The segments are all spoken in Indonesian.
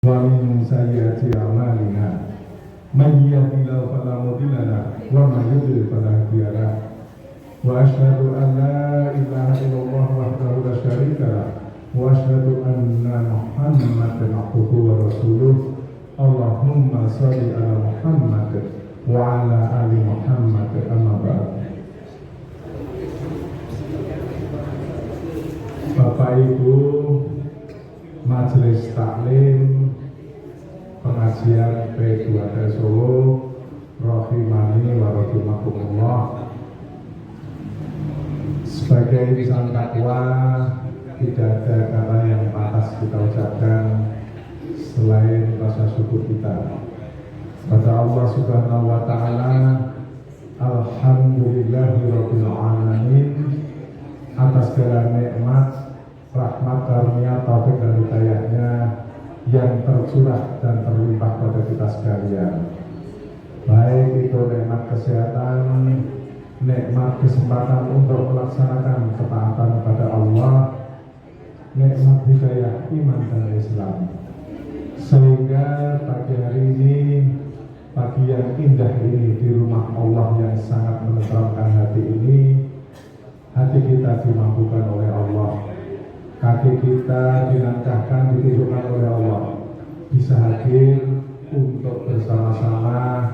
ومن سيئات أعمالنا من يهد الله فلا مضل له ومن يضلل فلا هادي له وأشهد أن لا إله إلا الله وحده لا شريك له وأشهد أن محمدا عبده ورسوله اللهم صل على محمد وعلى آل محمد أما بعد. Bapak Ibu Majelis Taklim Pengajian P2T Solo rahimani wa rahimakumullah, sebagai insan takwa tidak ada kata yang pantas kita ucapkan selain rasa syukur kita pada Allah Subhanahu wa taala. Alhamdulillahirabbil alamin atas segala nikmat, rahmat, karunia, taufik dan hidayahnya yang tercurah dan terlimpah pada kita sekalian. Baik itu nikmat kesehatan, nikmat kesempatan untuk melaksanakan ketaatan kepada Allah, nikmat hidayah iman dan Islam. Sehingga pagi hari ini, pagi yang indah ini di rumah Allah yang sangat menenteramkan hati ini, hati kita dimampukan oleh Allah, kaki kita dilangkahkan, ditunjukkan oleh Allah, bisa hadir untuk bersama-sama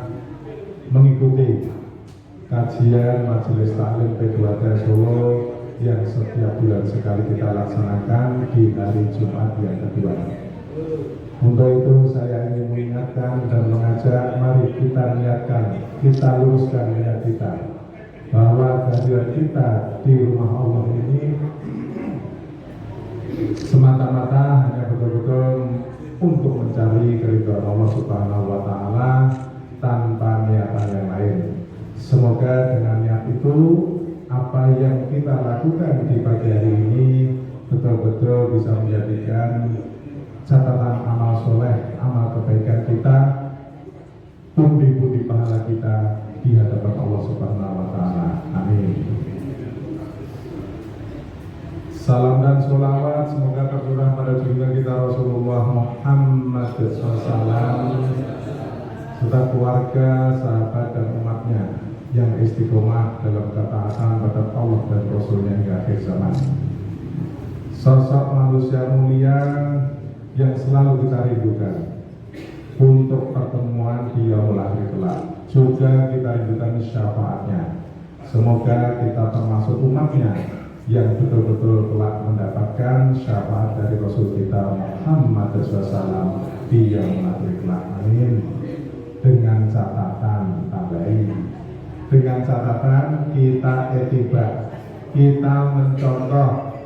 mengikuti kajian Majelis Taklim P2T Solo yang setiap bulan sekali kita laksanakan di hari Jumat yang kedua. Untuk itu saya ingin mengingatkan dan mengajak, mari kita niatkan, kita luruskan niat kita bahwa kehadiran kita di rumah Allah ini semata-mata hanya betul-betul untuk mencari keridhaan Allah Subhanahu wa taala tanpa niatan yang lain. Semoga dengan niat itu apa yang kita lakukan di pagi hari ini betul-betul bisa menjadikan catatan amal soleh, amal kebaikan kita, pundi-pundi pahala kita di hadapan Allah Subhanahu wa taala. Amin. Salam dan sholawat semoga tercurah pada junjungan kita Rasulullah Muhammad SAW serta keluarga, sahabat dan umatnya yang istiqomah dalam ketaatan pada Allah dan Rasulnya hingga akhir zaman. Sosok manusia mulia yang selalu kita rindukan untuk pertemuan di yaumul akhir kelak. Juga kita rindukan syafaatnya. Semoga kita termasuk umatnya yang betul-betul kelak mendapatkan syafaat dari Rasul kita Muhammad SAW di yaumul akhir kelak. Amin. Dengan catatan tambahin, dengan catatan kita etiba, kita mencontoh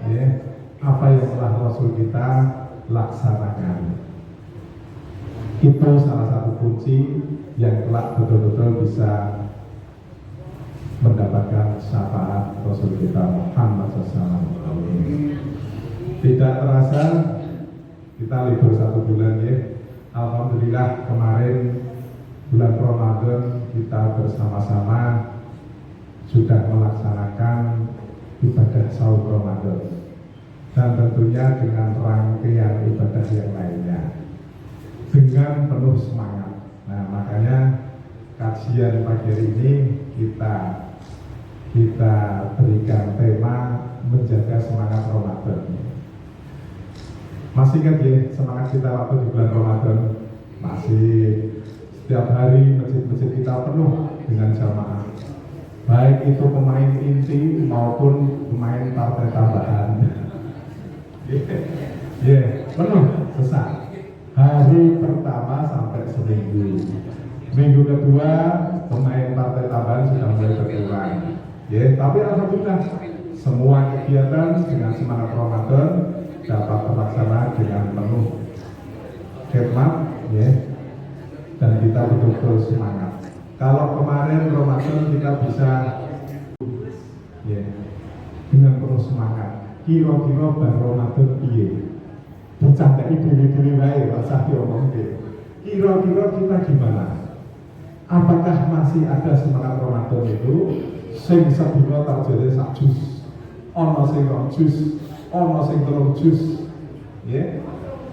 apa yang telah Rasul kita laksanakan. Itu salah satu kunci yang kelak betul-betul bisa mendapatkan syafaat Rasul kita Muhammad SAW. Tidak terasa kita libur 1 bulan ya. Alhamdulillah kemarin bulan Ramadan kita bersama-sama sudah melaksanakan ibadah saum Ramadan dan tentunya dengan rangkaian ibadah yang lainnya dengan penuh semangat. Nah, makanya kajian pagi hari ini kita berikan tema menjaga semangat Ramadan. Masih ingat ya semangat kita waktu di bulan Ramadan? Masih. Setiap hari masjid-masjid kita penuh dengan jamaah, baik itu pemain inti maupun pemain partai tambahan. Penuh sesak. Hari pertama sampai seminggu. Minggu kedua pemain partai tambahan sudah mulai berkurang. Tapi alhamdulillah semua kegiatan dengan semangat Ramadan dapat terlaksana dengan penuh khidmat, dan kita betul-betul semangat. Kalau kemarin Ramadan kita bisa dengan penuh semangat, kira-kira bar Ramadan piye? Bercandai diri-diri wae, rasa diomong deh. Kira-kira kita gimana? Apakah masih ada semangat Ramadan itu? Sing sedina tak jere sak jus, ana sing 2 jus, ana sing 3 jus.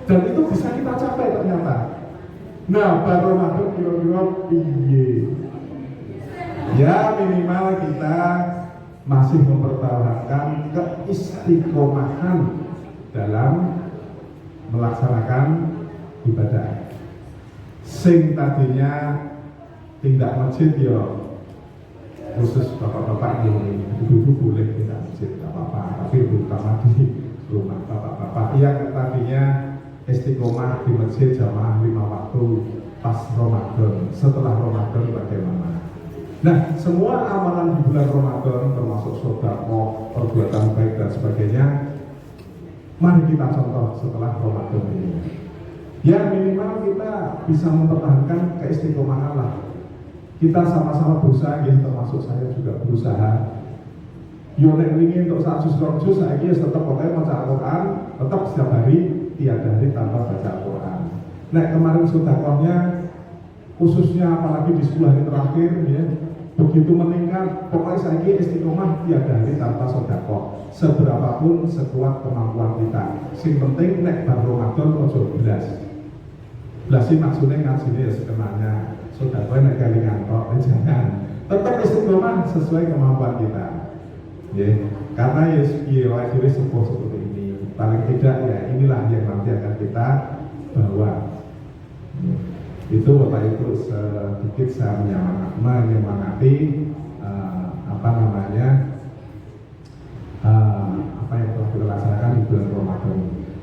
Dan itu bisa kita capai ternyata. Nah, baru Ramadan kira-kira piye? Ya minimal kita masih mempertahankan keistiqomahan dalam melaksanakan ibadah. Sing tadinya tindak masjid ya khusus bapak-bapak ini, ibu-ibu boleh tindak masjid, tidak apa-apa, tapi terutama di rumah bapak-bapak yang tadinya istiqomah di masjid jamaah 5 waktu pas Ramadan, setelah Ramadan bagaimana? Nah, semua amalan di bulan Ramadan termasuk sedekah, perbuatan baik dan sebagainya, mari kita contoh setelah Ramadan ini. Ya minimal kita bisa mempertahankan keistiqomahan lah. Kita sama-sama berusaha, ya termasuk saya juga berusaha. Yo nek wingi untuk 100 juz saiki wis tetep pokoke maca Al-Qur'an, tetap setiap hari, tiada hari tanpa baca Al-Qur'an. Nek kemarin sedekahnya khususnya apalagi di 10 hari terakhir ya, begitu meningkat, pokoknya saiki istiqomah tiada hari tanpa sedekah. Seberapapun sekuat kemampuan kita. Sing penting nek bar Ramadan ojo blas. Blas sih maksudnya ngajine ya sekenanya. Sedekah nek kelingan kok jangan. Tetap istiqomah sesuai kemampuan kita. Ya, karena ya piye wae dhewe sepuh seperti ini. Paling tidak ya inilah yang nanti akan kita bawa. Itu Bapak Ibu sedikit saya menyemangati apa yang telah kita laksanakan di bulan Ramadan.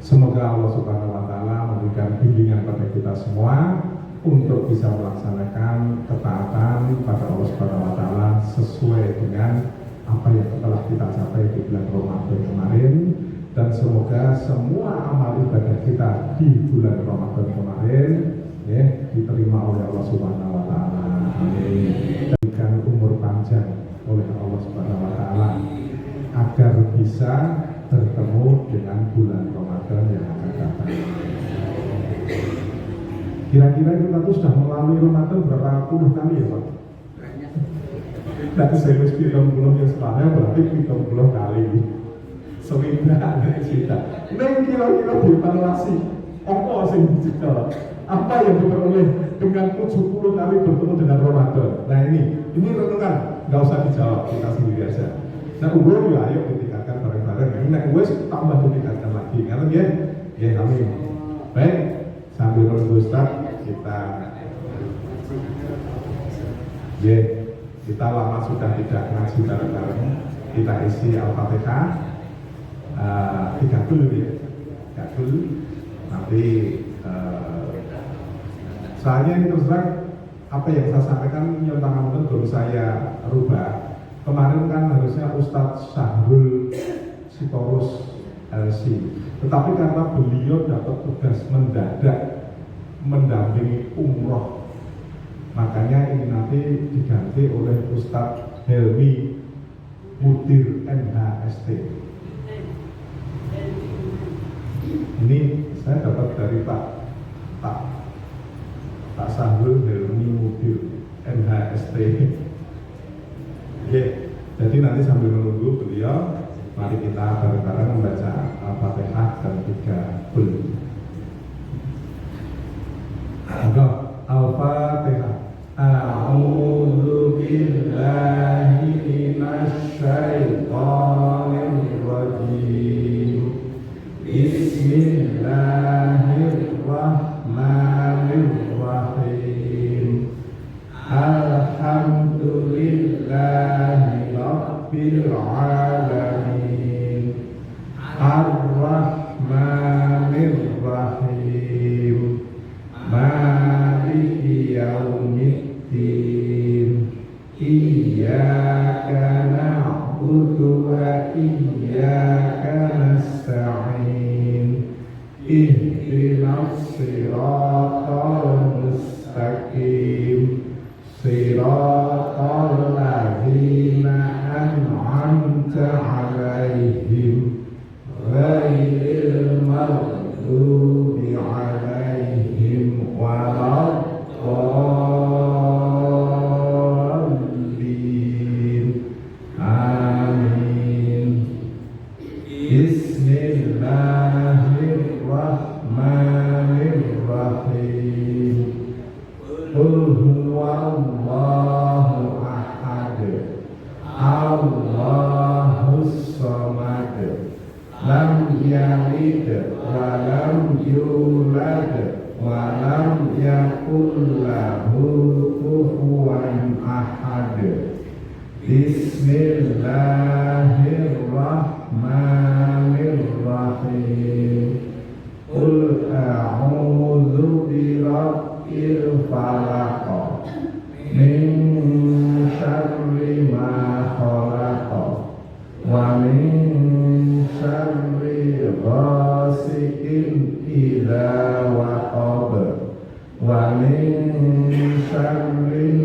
Semoga Allah Subhanahu Wa Taala memberikan bimbingan pada kita semua untuk bisa melaksanakan ketaatan pada Allah Subhanahu Wa Taala sesuai dengan apa yang telah kita capai di bulan Ramadan kemarin, dan semoga semua amal ibadah kita di bulan Ramadan kemarin ya diterima oleh Allah Subhanahu Wa Taala. Amin. Diberikan umur panjang oleh Allah Subhanahu Wa Taala agar bisa bertemu dengan bulan Ramadan yang akan datang. Kira-kira kita tuh sudah melalui Ramadan berapa puluh kali ya Pak? Nah, saya harus 30 ya setelahnya berarti 30 kali. Sewinda ada cerita. Neng kira-kira dievaluasi apa sih digital? Apa yang diperoleh dengan 70 kali bertemu dengan Ramadan? Nah ini renungan, nggak usah dijawab, kita sendiri aja. Nah umur ya ayo ditingkatkan bareng-bareng. Nah wes tambah ditingkatkan lagi. Karena ya kami baik sambil menunggu start kita kita lama sudah tidak ngaji bareng-bareng. Kita isi Al-Fatihah 3 dulu ya, 3 dulu. Nanti soalnya ini terus terang apa yang saya sampaikan nyontangan belum saya rubah. Kemarin kan harusnya Ustadz Syahrul Sitorus LC, tetapi karena beliau dapat tugas mendadak mendampingi umroh, makanya ini nanti diganti oleh Ustadz Helmi Mudir MHST. Ini saya dapat dari Pak Syahrul Helmi Mudir MHST. Oke, jadi nanti sambil menunggu beliau, mari kita bareng-bareng membaca Al-Fatihah dan 3 qul. Al-Fatihah. A'udzu billahi minasy syaithanir rajim. Bismillahirrahmanirrahim. Alhamdulillahi rabbil alamin. Ar-Rahmanir Rahim. Maliki yaumiddin. Iyyaka na'budu wa iyyaka nasta'in. Ihdinas siratal mustaqim. Siratal ladzina an'amta 'alaihim ghairil maghdubi 'alaihim waladdallin. Amin. Bismillahirrahmanirrahim. Qul huwallahu ahad. Allahus samad. Lam yalid wa lam yulad wa lam yakul lahu kufuwan ahad. Bismillahirrahmanirrahim. Qul a'udzu birabbil falaq min syarri ma khalaq wa min syarri ghasiqin idza waqab wa min syarri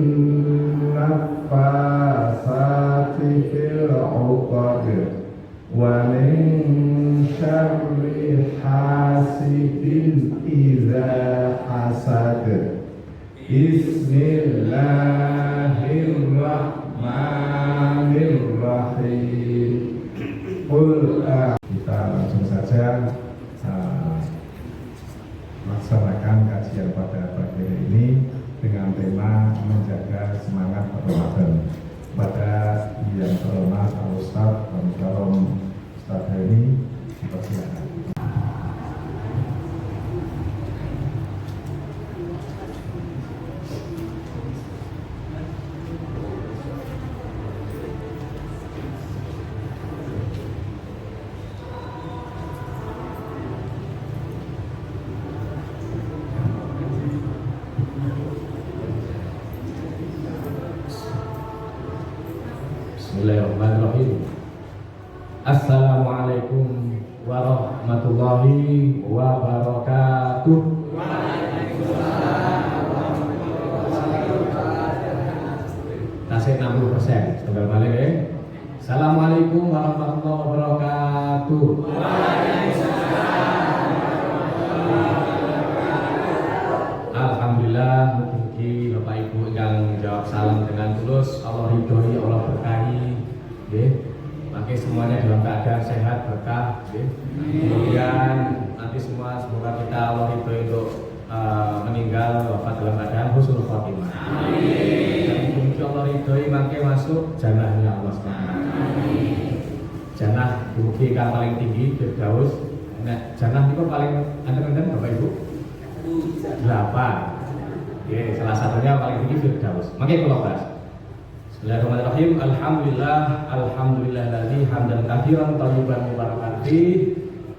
naffasati fil 'uqad wa min syarri hasidin idza hasad. Bismillahirrahmanirrahim. Kita langsung saja laksanakan kajian pada pagi ini dengan tema menjaga semangat Ramadan. Pada yang terhormat Al-Ustaz Al-Karom Ustaz Heni, dipersilakan. Bismillahirrahmanirrahim. Assalamualaikum warahmatullahi wabarakatuh. Tasik 60%. Tunggal balik ya. Assalamualaikum warahmatullahi wabarakatuh. Alhamdulillah, mugi Bapak Ibu yang jawab salam dengan tulus, Allah ridhoi, Allah berkahi, nggih. Mangke semuanya dalam keadaan sehat berkah, nggih. Kemudian nanti semua semoga kita Allah ridhoi untuk meninggal wafat dalam keadaan husnul khotimah. Amin. Dan mugi Allah ridhoi mangke masuk jannahnya Allah Subhanahu. Amin. Jannah mugi kang paling tinggi Firdaus. Nah, jannah niku paling enten-enten Bapak Ibu? 8. Oke, salah satunya paling tinggi Firdaus. Mangke kula bahas. Bismillahirrahmanirrahim. Alhamdulillahilladzi hamdan katsiran thayyiban mubarakan fi.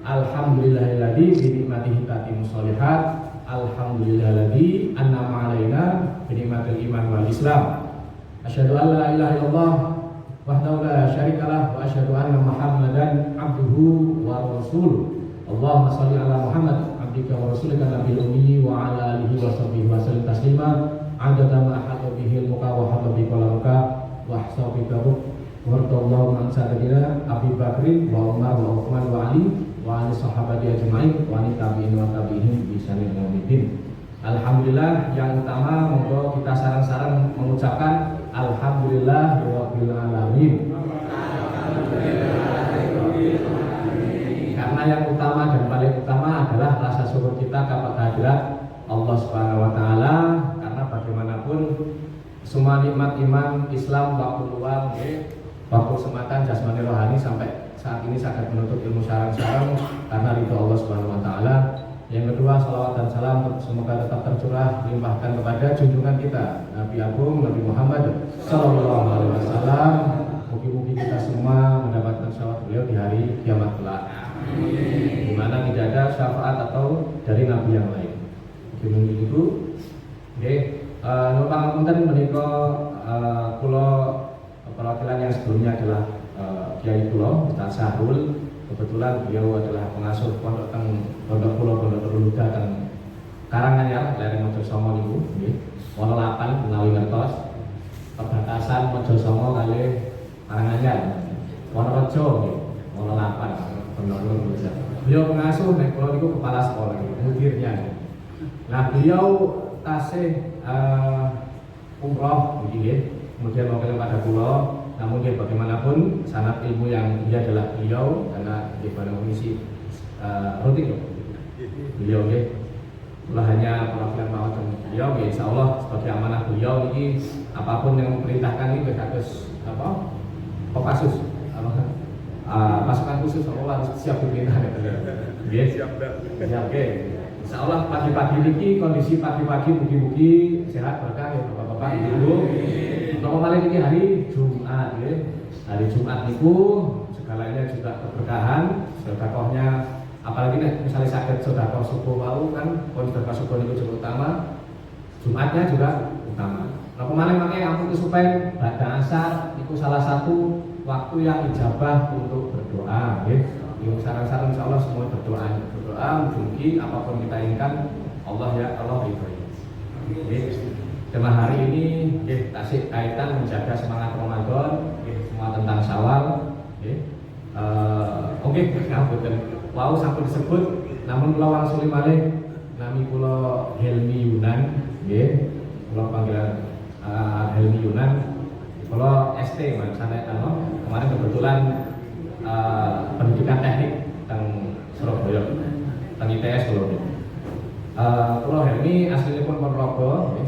Alhamdulillahilladzi bi nikmatihi tatimmu sholihat. Alhamdulillahilladzi an'ama 'alaina bi nikmatil iman wal islam. Asyhadu an la ilaha illallah wahdahu la syarikalah wa asyhadu anna Muhammadan abduhu wa rasuluh. Allahumma shalli ala Muhammad abdika wa rasulika nabiyil ummi wa ala alihi wa sahbihi wa sallim taslima adada ma ahata bihi al-muka wa hata bi qalamuka wa ahsabika wartallahu man sadaqina Abi Bakrin wa Umar wa Uthman wa Ali wa ali sahabati ajma'in wa ali tabi'in wa tabi'in bi sanil mu'minin. Alhamdulillah, yang utama monggo kita sareng-sareng mengucapkan alhamdulillah rabbil alamin. Karena yang utama dan paling utama adalah rasa syukur kita kepada hadirat Allah Subhanahu wa taala, karena bagaimanapun semua nikmat iman, Islam, waktu luang, waktu kesempatan jasmani rohani sampai saat ini sangat menuntut ilmu sarang-sarang karena ridho Allah Subhanahu wa taala. Yang kedua, salawat dan salam semoga tetap tercurah limpahkan kepada junjungan kita Nabi Agung Nabi Muhammad sallallahu alaihi wasallam. Mugi-mugi kita semua mendapatkan syafaat beliau di hari kiamat kelak. Di mana tidak ada syafaat atau dari nabi yang lain. Mungkin itu. Oke, nur pangapunten menika kula perwakilan yang sebelumnya adalah Kiai kula Ustaz Sahrul. Kebetulan beliau adalah pengasuh pondok kula Pondok Nurul Huda teng Karanganyar, lereng Mojosongo niku nggih. Wono 8 menawi ngertos perbatasan Mojosongo kali Karanganyar. Wonorejo nggih, Wono 8 Pondok Nurul Huda. Beliau pengasuh nek kula niku kepala sekolah mudirnya. Nah, beliau tasih umroh nggih. Kemudian mewakili pada kula. Namun dia bagaimanapun sanad ilmu yang dia adalah beliau, karena dia pada mengisi rutin beliau ya. Itulah hanya perwakilan mawatan beliau ya, insya Allah sebagai beliau ini apapun yang memerintahkan ini harus apa? Kopassus pasukan khusus Allah harus siap diperintah ya. Siap oke. Insya Allah pagi-pagi ini kondisi pagi-pagi mugi-mugi sehat berkah ya bapak-bapak ibu. Untuk malam ini hari Jumat ya. Hari Jumat itu segalanya juga keberkahan, sedekahnya apalagi nih misalnya sakit sedekah subuh mau kan, sedekah subuh itu juga utama. Jumatnya juga utama. Nah kemarin makanya ampun supaya pada asar itu salah satu waktu yang ijabah untuk berdoa ya. Yang saran-saran insya Allah semua berdoa mungkin apapun kita inginkan Allah ya Allah ridhoi. Tema hari ini ya, tasik kaitan menjaga semangat Ramadan ya, semua tentang Syawal ya. Oke, ngapunten wow sampai disebut namun kula wangsuli malih nami kula Helmi Yunan nggih kula panggilan Helmi Yunan kula ST Mas kemarin kebetulan pendidikan teknik teng Surabaya teng ITS kula Helmi aslinya pun Ponorogo nggih.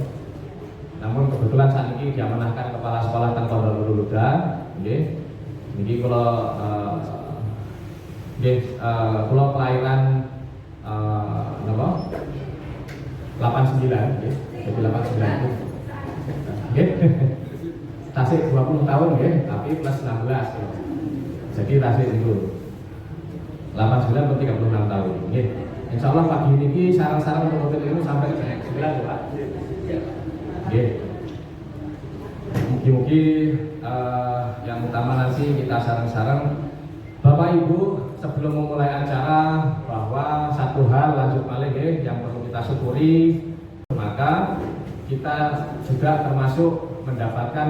Namun kebetulan saat ini diamanahkan kepala sekolah teng Pondok Luluda nggih. Niki kula kula kelahiran napa 89 nggih. Jadi 89 itu. Nggih. Tasik 20 tahun nggih, tapi plus 16 gitu. Jadi tasik itu 89 per 36 tahun nggih. Insyaallah pagi ini sarang-sarang untuk mobil ini sampai jam 9 ya Pak. Nggih. Mungkin yang utama nanti kita sarang-sarang Bapak Ibu sebelum memulai acara bahwa satu hal lanjut malih yang perlu kita syukuri, maka kita juga termasuk mendapatkan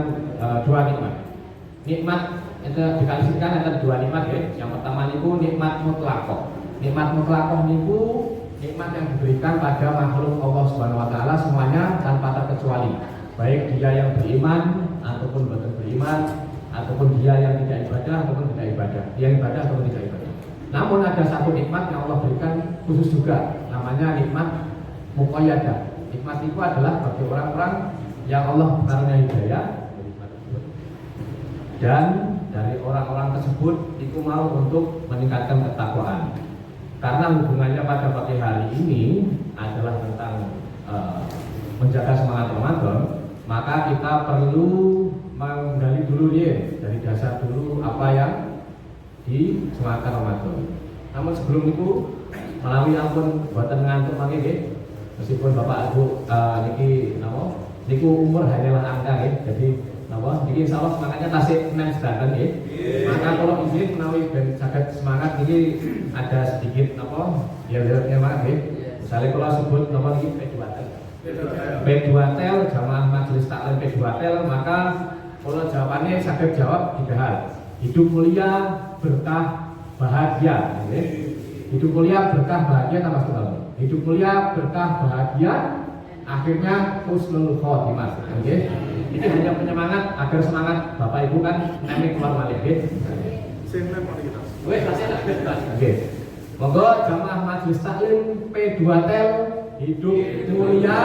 dua nikmat. Nikmat itu dikalikan ada dua nikmat ya. Yang pertama niku nikmat mutlaqah. Nikmat mutlaqah niku nikmat yang diberikan pada makhluk Allah Subhanahu wa taala semuanya tanpa terkecuali. Baik dia yang beriman ataupun bukan beriman, ataupun dia yang tidak ibadah ataupun tidak ibadah, dia ibadah ataupun tidak ibadah. Namun ada satu nikmat yang Allah berikan khusus juga, namanya nikmat muqayyadah. Nikmat itu adalah bagi orang-orang yang Allah karuniai hidayah dan dari orang-orang tersebut itu mau untuk meningkatkan ketakwaan. Karena hubungannya pada pagi hari ini adalah tentang menjaga semangat Ramadan, maka kita perlu menggali dulu ya dari dasar dulu apa yang disemangatkan Ramadan. Namun sebelum itu melalui ampun buatan ngantuk lagi ya, meskipun Bapak Ibu niki napa niku umur hanyalah angka ya, jadi napa niki insyaallah semangatnya tasik nem sedanten ya. Maka kalau izin menawi ben saged semangat niki ada sedikit napa ya Mas ya. Misalnya kalau sebut napa niki P2Tel jamaah majelis taklim P2Tel, maka kalau jawabannya saged jawab tiga hal. Hidup mulia, berkah, bahagia. Hidup mulia, berkah, bahagia tambah satu. Hidup mulia, berkah, bahagia, akhirnya husnul khotimah. Ini hanya penyemangat agar semangat Bapak Ibu kan nemik keluar malih. Oke. Monggo jamaah majelis taklim P2Tel hidup mulia,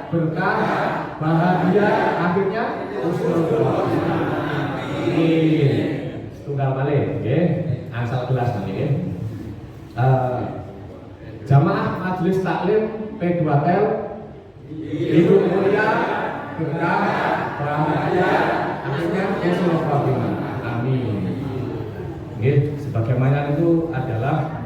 berkah, bahagia, akhirnya husnul khotimah. Tunggal balik, nggih. Angsal kelas nggih. Jamaah majelis taklim P2Tel hidup mulia, berkah, bahagia, akhirnya husnul khotimah. Amin. Nggih, sebagaimana itu adalah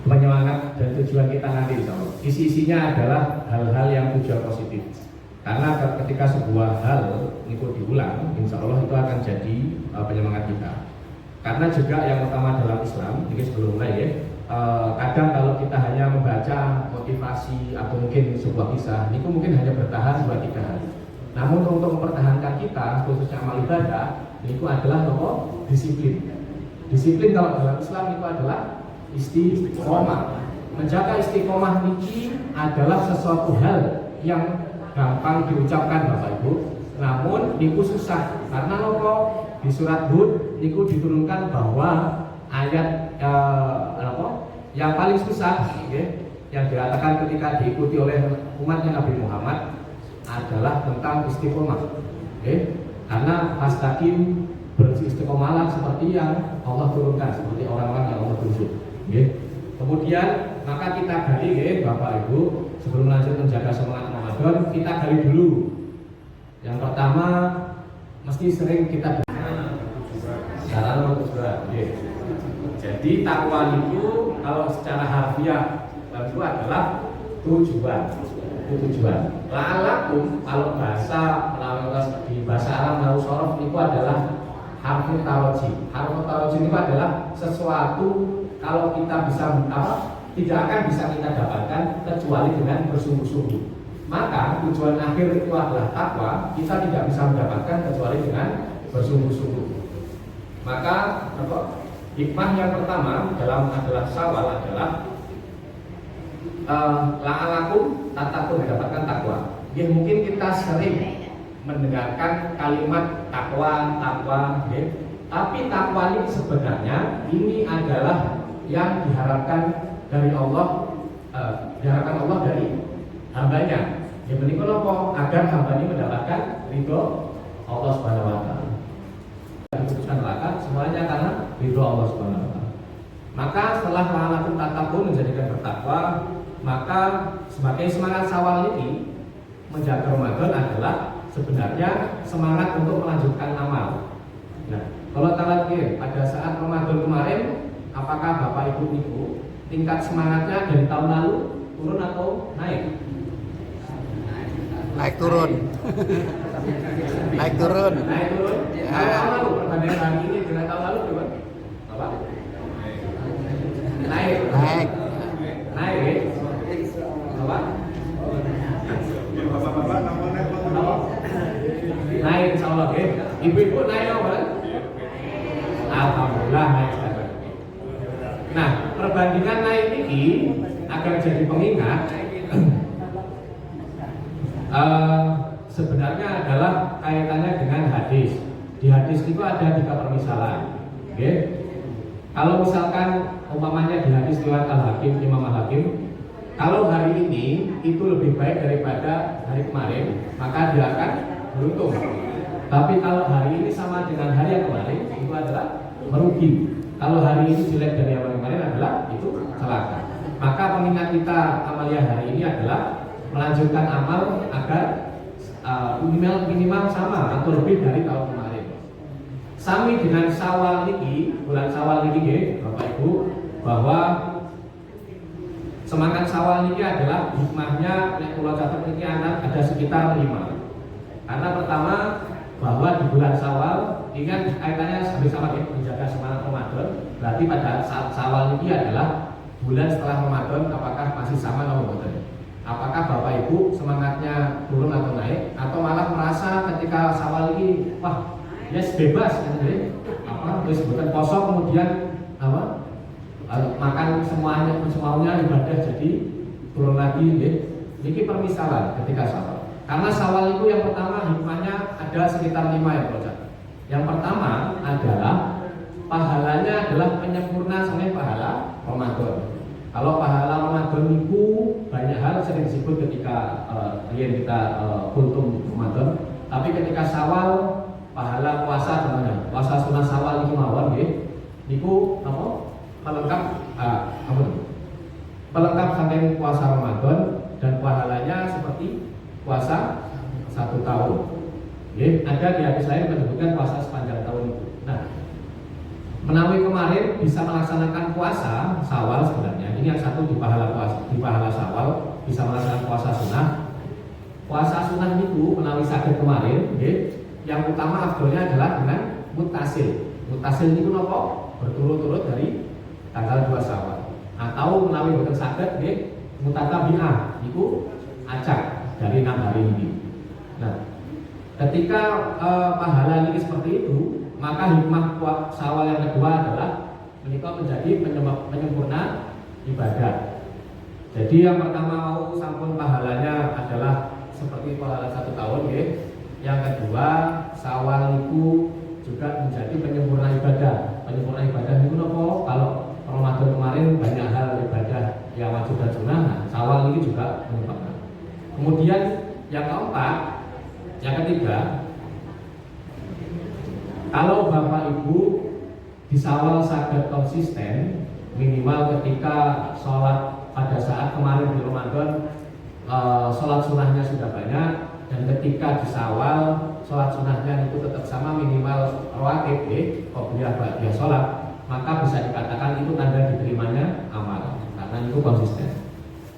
penyemangat dan tujuan kita nanti insyaallah. Isi-isinya adalah hal-hal yang tujuan positif. Karena ketika sebuah hal itu diulang, insya Allah itu akan jadi penyemangat kita. Karena juga yang pertama dalam Islam, ini sebelum mulai ya, kadang kalau kita hanya membaca motivasi atau mungkin sebuah kisah, itu mungkin hanya bertahan 2-3 hari. Namun untuk mempertahankan kita, khususnya amal ibadah, itu adalah disiplin. Disiplin kalau dalam Islam itu adalah istiqomah. Menjaga istiqomah niki adalah sesuatu hal yang gampang diucapkan Bapak Ibu, namun niku susah karena nopo di surat Hud niku diturunkan bahwa ayat yang paling susah, yang dikatakan ketika diikuti oleh umatnya Nabi Muhammad adalah tentang istiqomah. Karena fastaqim beristiqomalah seperti yang Allah turunkan, seperti orang-orang yang Allah tunjuk. Kemudian maka kita gali, Bapak Ibu, sebelum lanjut menjaga semangat Ramadan, kita gali dulu. Yang pertama, mesti sering kita cara juga. Jadi takwa itu kalau secara harfiah itu adalah tujuan. La'alakum kalau bahasa di bahasa Arab nahwu shorof itu adalah harfu taroji. Harfu taroji itu adalah sesuatu kalau kita bisa tidak akan bisa kita dapatkan kecuali dengan bersungguh-sungguh. Maka tujuan akhir itu adalah takwa, kita tidak bisa mendapatkan kecuali dengan bersungguh-sungguh. Maka hikmah yang pertama dalam adalah Syawal adalah la'alakum tatakun, mendapatkan takwa. Ya, mungkin kita sering mendengarkan kalimat takwa, tapi takwa ini sebenarnya ini adalah yang diharapkan dari Allah, diharapkan Allah dari hambanya. Ya menika napa agar hamba ini mendapatkan ridho Allah Subhanahu wa taala. Diputuskan neraka semuanya karena ridho Allah Subhanahu wa taala. Maka setelah la'alakum tatakun menjadikan bertakwa, maka sebagai semangat Syawal ini menjaga Ramadan adalah sebenarnya semangat untuk melanjutkan amal. Nah, kalau kita pada saat Ramadan kemarin, apakah Bapak Ibu itu tingkat semangatnya dari tahun lalu turun atau naik? Naik turun. Naik turun. Naik turun. Kalau tahun lalu perbandingan hari ini dengan tahun lalu berapa? Bapak? Naik. Naik. Naik. Bapak? Naik insyaallah ya. Ibu-ibu naik apa? Alhamdulillah naik. Nah, perbandingan naik ini agar jadi pengingat sebenarnya adalah kaitannya dengan hadis. Di hadis itu ada 3 permisalan. Kalau misalkan umpamanya di hadis riwayat Al-Hakim, Imam Al-Hakim, kalau hari ini itu lebih baik daripada hari kemarin, maka dia akan beruntung. Tapi kalau hari ini sama dengan hari yang kemarin, itu adalah merugi. Kalau hari ini jelek dari yang kemarin adalah itu celaka. Maka pengingat kita amalia hari ini adalah melanjutkan amal agar minimal sama atau lebih dari tahun kemarin. Sami dengan Syawal ini, bulan Syawal ini, Bapak Ibu, bahwa semangat Syawal ini adalah hikmahnya, kalau catat ini ada sekitar 5. Karena pertama bahwa di bulan Syawal ini kan kaitannya sama menjaga semangat Ramadan. Berarti pada saat Syawal ini adalah bulan setelah Ramadan, apakah masih sama atau tidak? Apakah Bapak Ibu semangatnya turun atau naik, atau malah merasa ketika Syawal ini wah yes bebas gitu, terus bukan kosong kemudian makan semuanya ibadah jadi turun lagi gitu. Ini permisalan ketika Syawal. Karena Syawal itu yang pertama hikmahnya ada sekitar 5 ya Prof. Yang pertama adalah pahalanya adalah penyempurna sampai pahala Ramadan. Kalau pahala Ramadan itu banyak hal sering disebut ketika kita kultum Ramadan. Tapi ketika Syawal pahala puasa namanya, puasa sunnah Syawal itu mawon nggih. Niku apa? Pelengkap saking puasa Ramadan dan pahalanya seperti puasa 1 tahun. Ada di hadis lain menyebutkan puasa sepanjang tahun itu. Nah, menawi kemarin bisa melaksanakan puasa Syawal sebenarnya. Ini yang satu di pahala puasa, di pahala Syawal bisa melaksanakan puasa sunnah. Puasa sunnah itu menawi sakit kemarin, yang utama afdolnya adalah dengan mutasil. Mutasil itu nopo berturut-turut dari tanggal 2 Syawal. Atau menawi boten saged mutatabi'ah itu acak dari 6 hari ini. Nah, ketika pahala ini seperti itu, maka hikmah Syawal yang kedua adalah menikah menjadi penyempurna ibadah. Jadi yang pertama mau sampun pahalanya adalah seperti pahala 1 tahun, Yang kedua Syawal itu juga menjadi penyempurna ibadah. Penyempurna ibadah itu nopo? Kalau Ramadan kemarin banyak hal ibadah yang wajib dan sunnah, Sawal ini juga menyebabkan. Kemudian yang keempat, yang ketiga, kalau Bapak Ibu di Sawal saged konsisten, minimal ketika sholat pada saat kemarin di Ramadan sholat sunnahnya sudah banyak, dan ketika di Sawal sholat sunnahnya itu tetap sama minimal rawatib, qobliyah ba'diyah sholat, maka bisa dikatakan itu tanda diterimanya amal karena itu konsisten.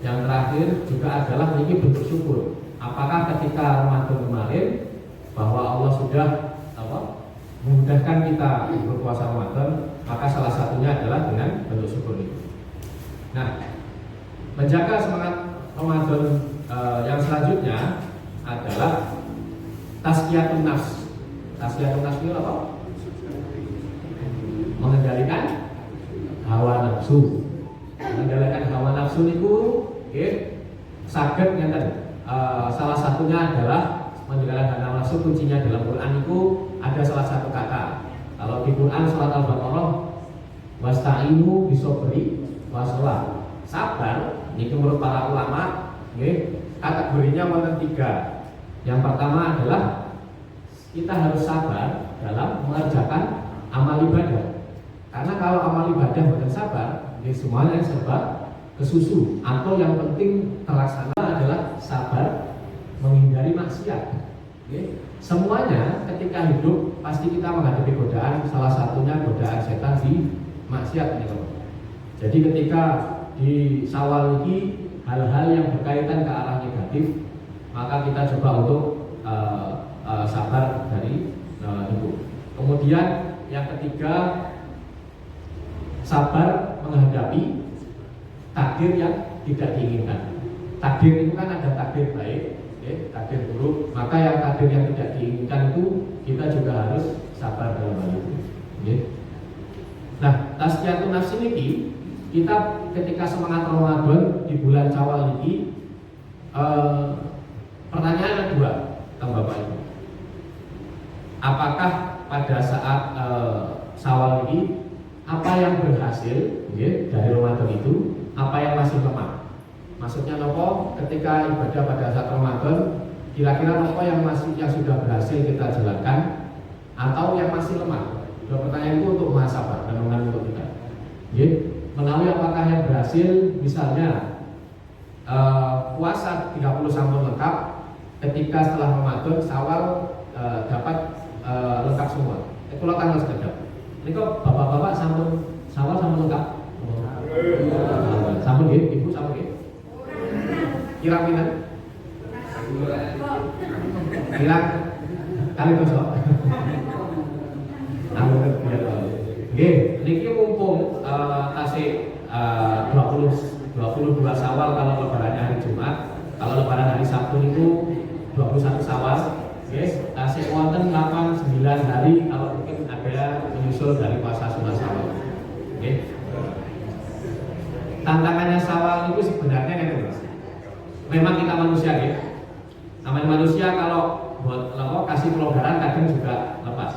Yang terakhir juga adalah ini bentuk syukur. Apakah ketika Ramadan kemarin bahwa Allah sudah memudahkan kita berpuasa Ramadan, maka salah satunya adalah dengan bentuk syukur itu. Nah, menjaga semangat Ramadan yang selanjutnya adalah tazkiyatun nafs. Tazkiyatun nafs itu apa? Mengendalikan hawa nafsu. Mengendalikan hawa nafsu itu saged ngeten. Salah satunya adalah mengendalikan hawa nafsu, kuncinya dalam Quran itu ada salah satu kata. Kalau di Quran surat Al-Baqarah, wasta'inu bisobri wassalah. Sabar, ini menurut para ulama, kategorinya wonten 3. Yang pertama adalah kita harus sabar dalam mengerjakan amal ibadah. Karena kalau amal ibadah bukan sabar, semuanya serba kesusu. Atau yang penting terlaksana adalah sabar menghindari maksiat. Semuanya ketika hidup pasti kita menghadapi godaan, salah satunya godaan setan di maksiat. Jadi ketika di Sawal ini hal-hal yang berkaitan ke arah negatif, maka kita coba untuk sabar dari itu. Kemudian yang ketiga, sabar menghadapi takdir yang tidak diinginkan. Takdir itu kan ada takdir baik, takdir buruk. Maka yang takdir yang tidak diinginkan itu kita juga harus sabar dalam hal itu. Nah, tazkiyatun nafs ini kita ketika semangat Ramadan di bulan Syawal ini, pertanyaan ada 2 tentang Bapak Ibu. Apakah pada saat Syawal ini apa yang berhasil dari Ramadan itu, apa yang masih lemah? Maksudnya nopo ketika ibadah pada saat Ramadan, kira-kira nopo yang sudah berhasil kita jalankan atau yang masih lemah? Pertanyaan itu untuk muhasabah dan untuk kita. Menawi apakah yang berhasil, misalnya puasa 30 sampun lengkap, ketika setelah Ramadan Syawal dapat lengkap semua. Kalau tanggal sekedap. Ini kok bapak-bapak sampun Syawal sampun lengkap. Sampun nggih, Ibu sampun nggih. Kirang pinten? Kirang kali dosa. Nggih, niki mumpung tasih 22 Syawal kalau lebarannya hari Jumat, kalau lebaran hari Sabtu itu 21 Syawal. Yes, tasih wonten 8-9 hari kalau mungkin ada menyusul dari puasa sunnah Syawal. Okay. Tantangannya Syawal itu sebenarnya kan, memang kita manusia ya. Namanya manusia kalau buat kasih pelonggaran kadang juga lepas.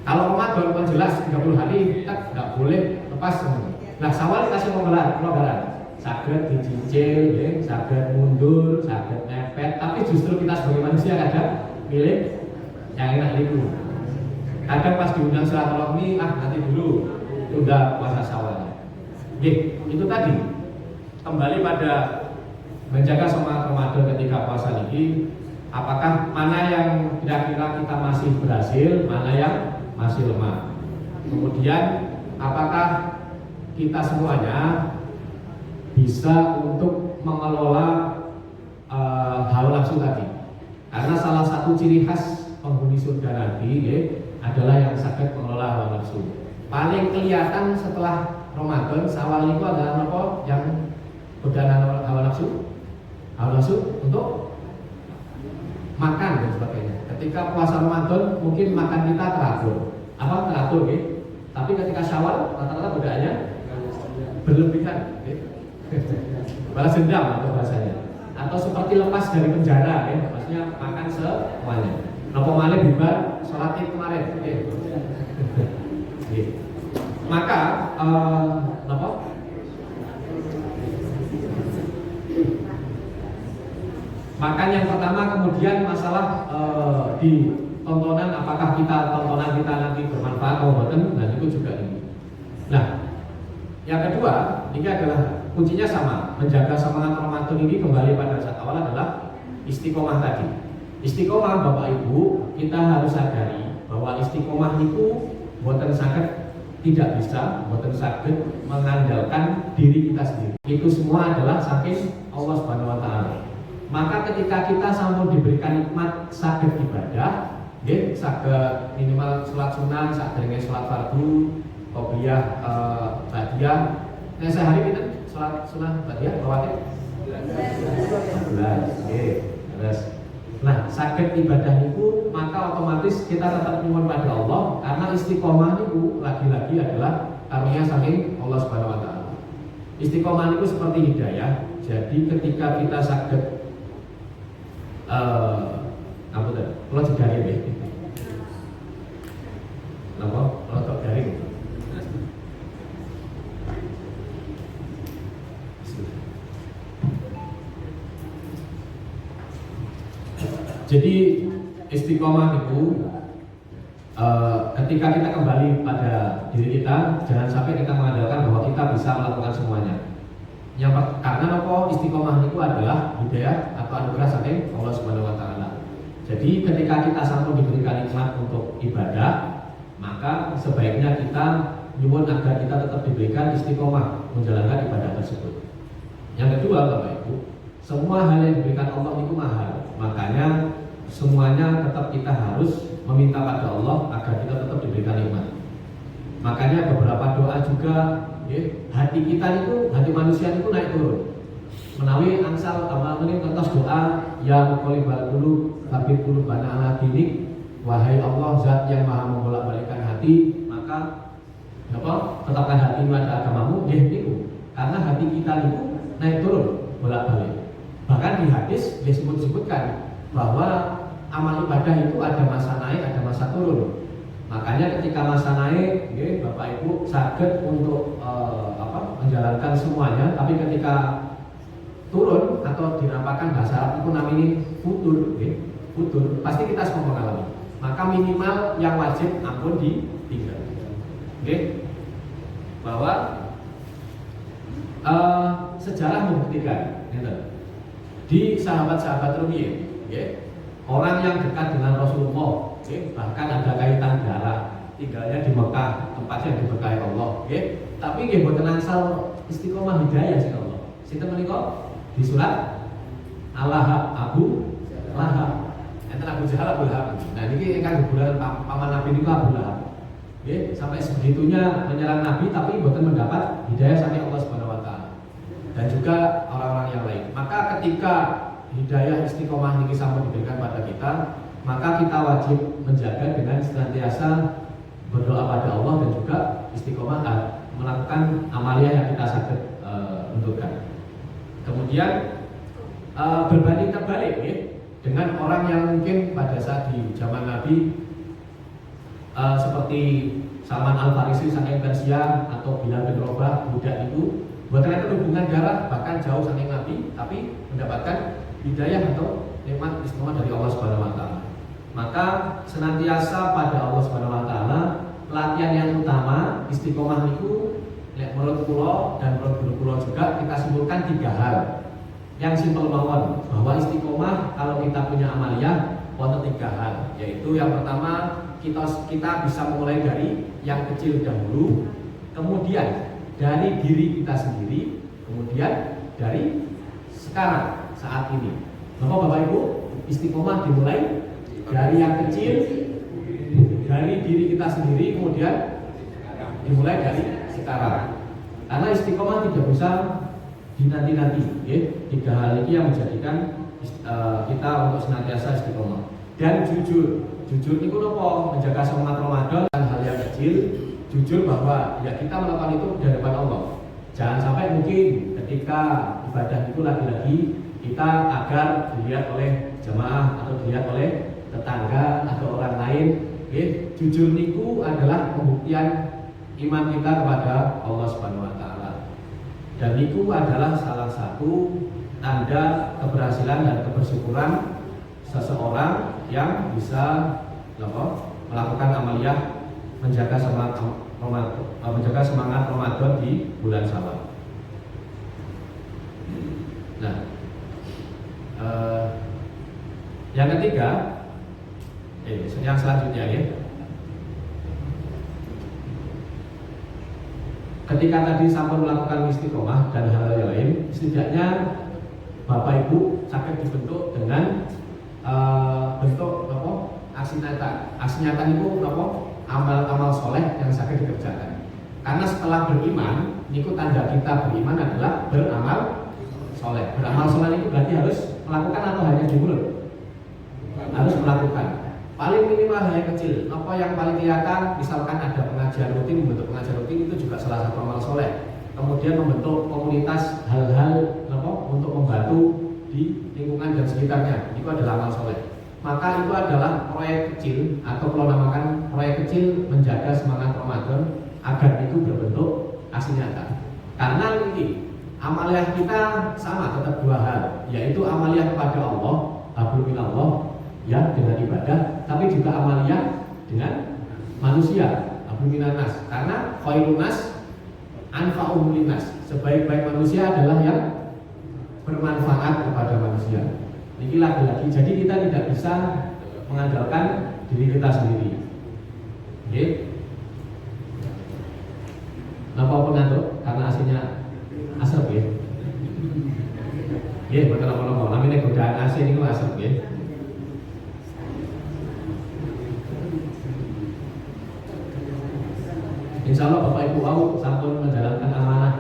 Kalau Ramadan kan jelas 30 hari kita nggak boleh lepas semua. Nah Syawal kasih pelonggaran. Saged dicicil, saged mundur, saged mepet, tapi justru kita sebagai manusia kadang milih yang enak itu. Kadang pas diundang silaturahmi, nanti dulu tunda puasa Syawal. Itu tadi kembali pada menjaga semangat Ramadan ketika puasa ini. Apakah mana yang kira-kira kita masih berhasil, mana yang masih lemah. Kemudian apakah kita semuanya bisa untuk mengelola hawa nafsu tadi, karena salah satu ciri khas penghuni surga nanti adalah yang sakit mengelola hawa nafsu. Paling kelihatan setelah Ramadan, Syawal itu adalah apa? Yang godaan hawa nafsu. Hawa nafsu untuk makan dan sebagainya. Ketika puasa Ramadan mungkin makan kita teratur, tapi ketika Syawal rata-rata godaannya berlebihan. Balas dendam atau bahasanya, atau seperti lepas dari penjara, maksudnya makan semuanya. Nopo malih bibar sholat id kemarin, maka Makan yang pertama, kemudian masalah di tontonan, apakah tontonan kita nanti bermanfaat atau boten, dan itu juga ini. Nah, yang kedua, ini adalah kuncinya sama, menjaga semangat Ramadan ini kembali pada saat awal adalah istiqomah tadi. Istiqomah Bapak Ibu, kita harus sadari bahwa istiqomah itu boten saged, tidak bisa boten saged mengandalkan diri kita sendiri. Itu semua adalah saking Allah Subhanahu wa taala. Maka ketika kita sampun diberikan nikmat saged ibadah, nggih, saged minimal salat sunat, sadurunge salat fardu, qobliyah, ba'diyah. Nah, sehari kita salat sunat ba'diyah rawatib 11. Nggih, terus nah, saged ibadah itu maka otomatis kita tetap nyuwun pada Allah karena istiqomah itu lagi-lagi adalah karunia saking Allah Subhanahu wa taala. Istiqomah itu seperti hidayah. Jadi ketika kita saged apa tadi? Kalau digaring ya. Napa? Kalau garing. Jadi istiqomah itu ketika kita kembali pada diri kita, jangan sampai kita mengandalkan bahwa kita bisa melakukan semuanya. Karena apa? Istiqomah itu adalah hidayah atau anugerah saking Allah Subhanahu wa taala. Jadi ketika kita sampun diberikan nikmat untuk ibadah, maka sebaiknya kita nyuwun agar kita tetap diberikan istiqomah menjalankan ibadah tersebut. Yang kedua, Bapak Ibu, semua hal yang diberikan Allah itu mahal. Makanya semuanya tetap kita harus meminta pada Allah agar kita tetap diberikan nikmat. Makanya beberapa doa juga, hati kita itu, hati manusia itu naik turun. Menawi angsal ini kertas doa, ya muqallibal qulub, tsabbit qulubana ala dinik. Wahai Allah, Zat yang Maha membolak-balikkan hati, maka tetapkan hatimu pada agamamu. Itu karena hati kita itu naik turun bolak-balik. Bahkan di hadis disebutkan bahwa amal ibadah itu ada masa naik, ada masa turun. Makanya ketika masa naik, Bapak Ibu saged untuk menjalankan semuanya. Tapi ketika turun atau dinampakkan bahasa Arab itu namanya futur, pasti kita semua mengalami. Maka minimal yang wajib ampun ditinggal. Bahwa sejarah membuktikan di sahabat-sahabat Rumiyin, orang yang dekat dengan Rasulullah, bahkan ada kaitan darah, tinggalnya di Mekah, tempatnya diberkahi Allah, tapi boten angsal istiqomah hidayah sing Allah. Sinten menika di surat Al-Lahab, Abu Lahab, enten Abu Jahal, Abu Lahab. Nah ini kan bulan paman Nabi niku Abu Lahab. Sampai sebegitunya menyerang Nabi tapi boten mendapat hidayah saking Allah Subhanahu wa taala. Dan juga orang-orang yang lain. Maka ketika hidayah istiqomah ini sampun diberikan pada kita, maka kita wajib menjaga dengan senantiasa berdoa pada Allah dan juga istiqomah melakukan amalia yang kita saged untukkan. Kemudian berbanding terbalik dengan orang yang mungkin pada saat di zaman Nabi seperti Salman Al-Farisi saking Persia atau Bilal bin Rabah budak itu bukan ada hubungan darah bahkan jauh saking Nabi tapi mendapatkan hidayah atau nikmat istiqomah dari Allah Subhanahu wa taala. Maka senantiasa pada Allah Subhanahu wa taala latihan yang utama istiqomah itu menurut kula dan menurut guru kula juga kita simpulkan 3 hal. Yang simpel mawon bahwa istiqomah kalau kita punya amaliyah wonten 3 hal, yaitu yang pertama kita bisa mulai dari yang kecil dahulu, kemudian dari diri kita sendiri, kemudian dari sekarang saat ini. Bapak Ibu, istiqomah dimulai dari yang kecil, dari diri kita sendiri, kemudian dimulai dari sekarang. Karena istiqomah tidak bisa dinanti-nanti. 3 hal ini yang menjadikan kita untuk senantiasa istiqomah. Dan jujur itu nopo menjaga semangat Ramadan dan hal yang kecil. Jujur bahwa ya kita melakukan itu di hadapan Allah. Jangan sampai mungkin ketika ibadah itu lagi-lagi kita agar dilihat oleh jamaah atau dilihat oleh tetangga atau orang lain. Jujur niku adalah pembuktian iman kita kepada Allah Subhanahu wa taala. Dan itu adalah salah satu tanda keberhasilan dan kebersyukuran seseorang yang bisa melakukan amaliyah menjaga semangat Ramadan di bulan Syawal. Nah, yang ketiga, yang selanjutnya ya. Ketika tadi sampun melakukan istiqomah dan hal yang lain, setidaknya Bapak Ibu sakit dibentuk dengan bentuk aksi nyata. Aksi nyata itu amal-amal soleh yang sakit dikerjakan. Karena setelah beriman, niku tanda kita beriman adalah beramal soleh. Beramal soleh itu berarti harus melakukan atau hanya di mulut? Harus melakukan. Paling minimal hal yang kecil. Apa yang paling kelihatan? Misalkan ada pengajian rutin, membentuk pengajian rutin itu juga salah satu amal soleh. Kemudian membentuk komunitas hal-hal untuk membantu di lingkungan dan sekitarnya, itu adalah amal soleh. Maka itu adalah proyek kecil, atau kalau namakan proyek kecil menjaga semangat Ramadan agar itu berbentuk aksi nyata. Karena ini amaliyah kita sama, tetap dua hal, yaitu amaliyah kepada Allah, hablum minallah, ya dengan ibadah, tapi juga amaliyah dengan manusia, hablum minannas. Karena khairun nas anfa'uhum linnas, sebaik-baik manusia adalah yang bermanfaat kepada manusia. Ini lagi-lagi, jadi kita tidak bisa mengandalkan diri kita sendiri. Oke? Napa pengantuk? Karena aslinya asap ya. Ya, betul apa-apa. Namanya godaan AC ini asap ya. Insya Allah Bapak Ibu mau sampun menjalankan amanah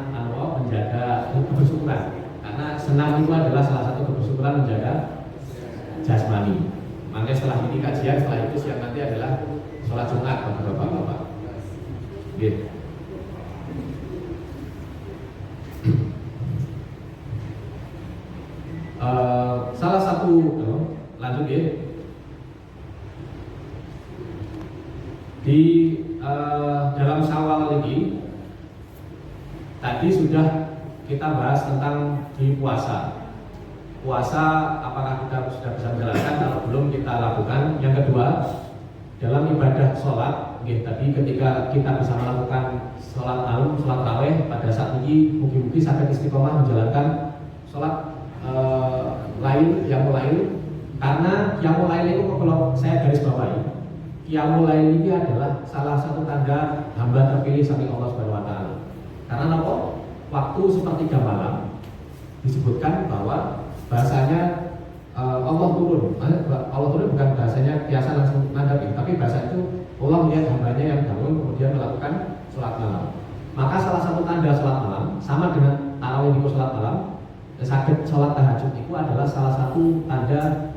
menjaga kebersyukuran. Karena senang itu adalah salah satu kebersyukuran menjaga jasmani. Makanya setelah ini kajian, setelah itu siang nanti adalah sholat Jumat bagi Bapak-bapak. Gitu. Salah satu lanjut ya. Di dalam Syawal ini tadi sudah kita bahas tentang di puasa. Puasa apakah kita sudah bisa menjalankan? Kalau belum, kita lakukan. Yang kedua, dalam ibadah sholat, tadi ketika kita bisa melakukan sholat malam, sholat raweh, pada saat ini mungkin sakit istiqomah menjalankan sholat yang lain. Karena yang lain itu kalau saya garis bawahi, yang lain ini adalah salah satu tanda hamba terpilih saking Allah Subhanahu wa taala. Karena apa? Waktu sepertiga malam disebutkan bahwa bahasanya Allah turun. Allah turun bukan bahasanya biasa langsung ngadapin, tapi bahasa itu Allah melihat hambanya yang bangun kemudian melakukan sholat malam. Maka salah satu tanda sholat malam sama dengan tarawih itu sholat malam, sakit sholat tahajud itu adalah salah satu tanda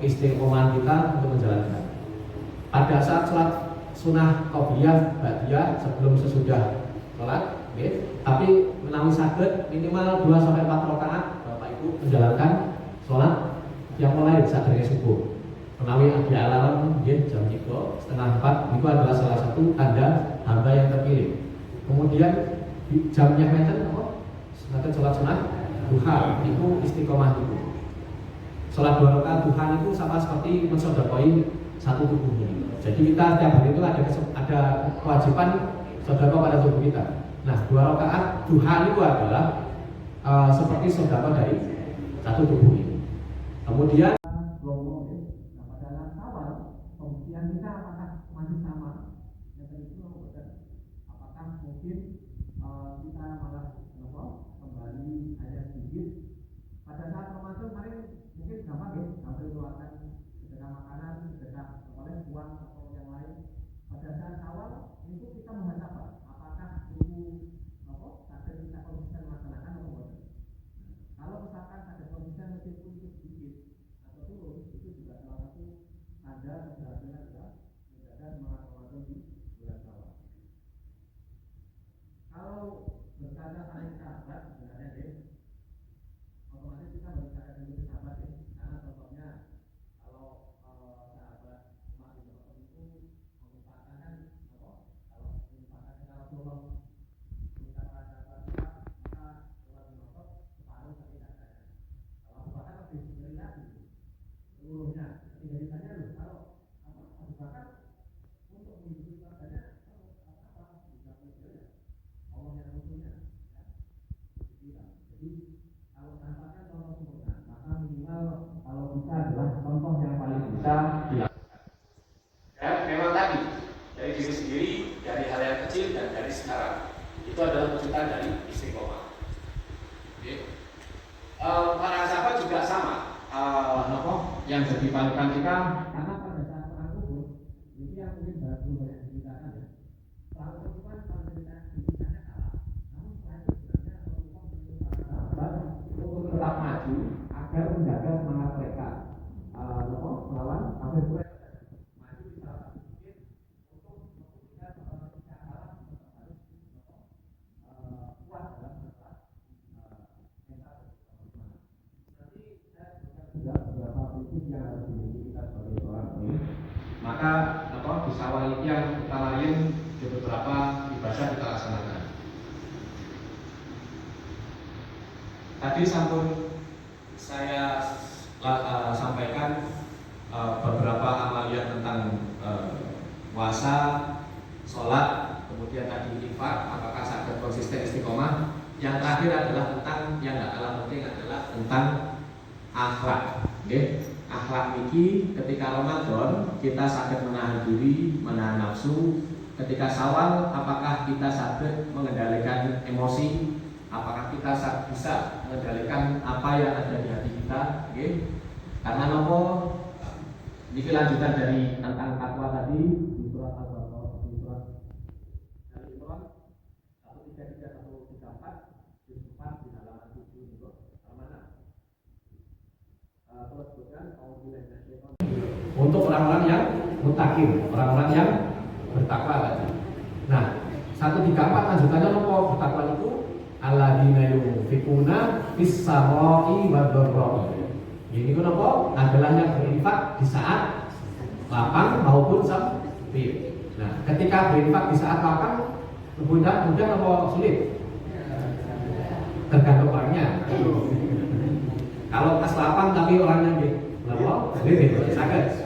istiqomah kita untuk menjalankan. Pada saat sholat sunnah qobliyah, ba'diyah, sebelum sesudah sholat, tapi menawi sakit minimal 2-4 rakaat Bapak Ibu menjalankan sholat yang mulai saat dari subuh. Menawi ada alarm jam 3:30 itu adalah salah satu tanda hamba yang terpilih. Kemudian jamnya meten sholat sunnah duha itu istiqomah itu. Sholat 2 rakaat duha itu sama seperti mensedekoi satu tubuh ini. Jadi kita tiap hari itu ada kewajiban sedekah pada tubuh kita. Nah, 2 rakaat duha itu adalah seperti sedekah dari satu tubuh ini. Kemudian pada awal pembuktian kita apakah masih sama? Yang kedua apakah mungkin kita malah kembali hanya sedikit? Pada saat Ramadan kemarin mungkin gampang ya, sampai keluarkan sedekah makanan, sedekah oleh uang atau yang lain. Pada saat awal itu kita membahas apa? Apakah itu ada kita konsisten melaksanakan atau tidak? Kalau misalkan ada konsisten meskipun itu sedikit atau turun, itu juga salah satu tanda keberhasilan kita menjaga semangat Ramadan di bulan Syawal. Kalau berkaca saling sahabat sebenarnya Kalau dampaknya contoh sempurna, maka minimal kalau bisa adalah contoh yang paling bisa dilakukan. Dan memang tadi dari diri sendiri, dari hal yang kecil dan dari sekarang itu adalah wujudkan dari istiqomah. Okay. Para sahabat juga sama. Yang jadi panutan kita karena pada saat perang Uhud itu yang mungkin belum banyak diceritakan ya. Perang Uhud kan ceritanya kalah. Namun setelah itu sebenarnya Rasulullah menyuruh para sahabat untuk tetap maju agar menjaga semangat mereka melawan kafir Quraisy. Maju di salah satu bukit untuk membuktikan bahwa ketika kalah tetap harus kuat dalam masalah mental. Nanti saya juga beberapa prinsip yang harus dimiliki kita sebagai seorang muslim. Maka di sawal ini yang kita lain di beberapa ibadah kita laksanakan. Tadi sampun saya sampaikan beberapa amalia tentang puasa, sholat, kemudian tadi infak, apakah sadar konsisten istiqomah. Yang terakhir adalah tentang yang tidak kalah penting adalah tentang akhlak. Okay. Akhlak ini ketika Ramadan kita sadar menahan diri, menahan nafsu. Ketika Syawal apakah kita sadar mengendalikan emosi? Apakah kita bisa mengendalikan apa yang ada di hati kita? Okay. Karena nopo ini kelanjutan dari tentang takwa tadi di surat Al-Baqarah, di surat Al-Imran 133 134 di 4 di halaman 7 itu mana? Untuk orang-orang yang muttaqin, orang-orang yang bertakwa tadi. Nah, 134 lanjutannya nopo bertakwa itu alladzina yunfiquna fis-sarra'i wad-dharra'i. Ini nopo adalah yang berinfak di saat lapang maupun sempit. Nah, ketika berinfak di saat lapang mudah nopo sulit? Tergantung orangnya. Kalau pas lapang tapi orangnya nopo sulit sakit.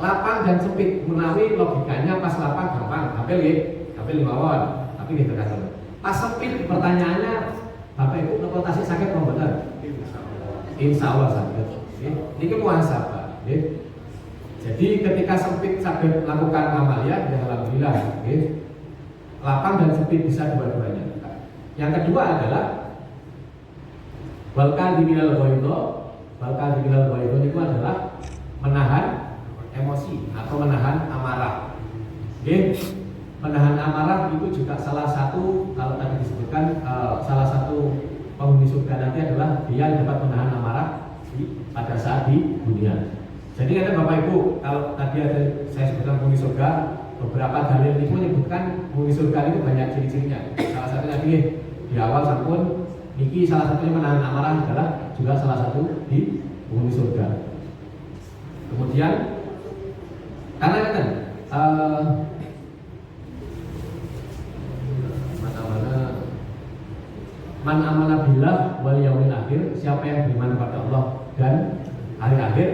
Lapang dan sempit menawi logikanya pas lapang gampang, tapi mawon, tapi gitu kan. Pas sempit pertanyaannya Bapak Ibu nopo tasik sakit mau bener? Insya Allah sakit. Ini muhasabah. Jadi ketika sempit sakit melakukan amalia, ya alhamdulillah. Lapang dan sempit bisa dua-duanya. Yang kedua adalah balkan diminal itu adalah menahan emosi atau menahan amarah. Menahan amarah itu juga salah satu, kalau tadi disebutkan salah satu penghuni surga nanti adalah dia yang dapat menahan amarah pada saat di dunia. Jadi ada Bapak Ibu, kalau tadi ada saya sebutkan penghuni surga, beberapa dalil itu menyebutkan penghuni surga itu banyak ciri-cirinya. Salah satunya di awal sampun niki salah satunya menahan amarah adalah juga salah satu di penghuni surga. Kemudian karena kan man amana billah wal yaumil akhir, siapa yang beriman kepada Allah dan hari akhir,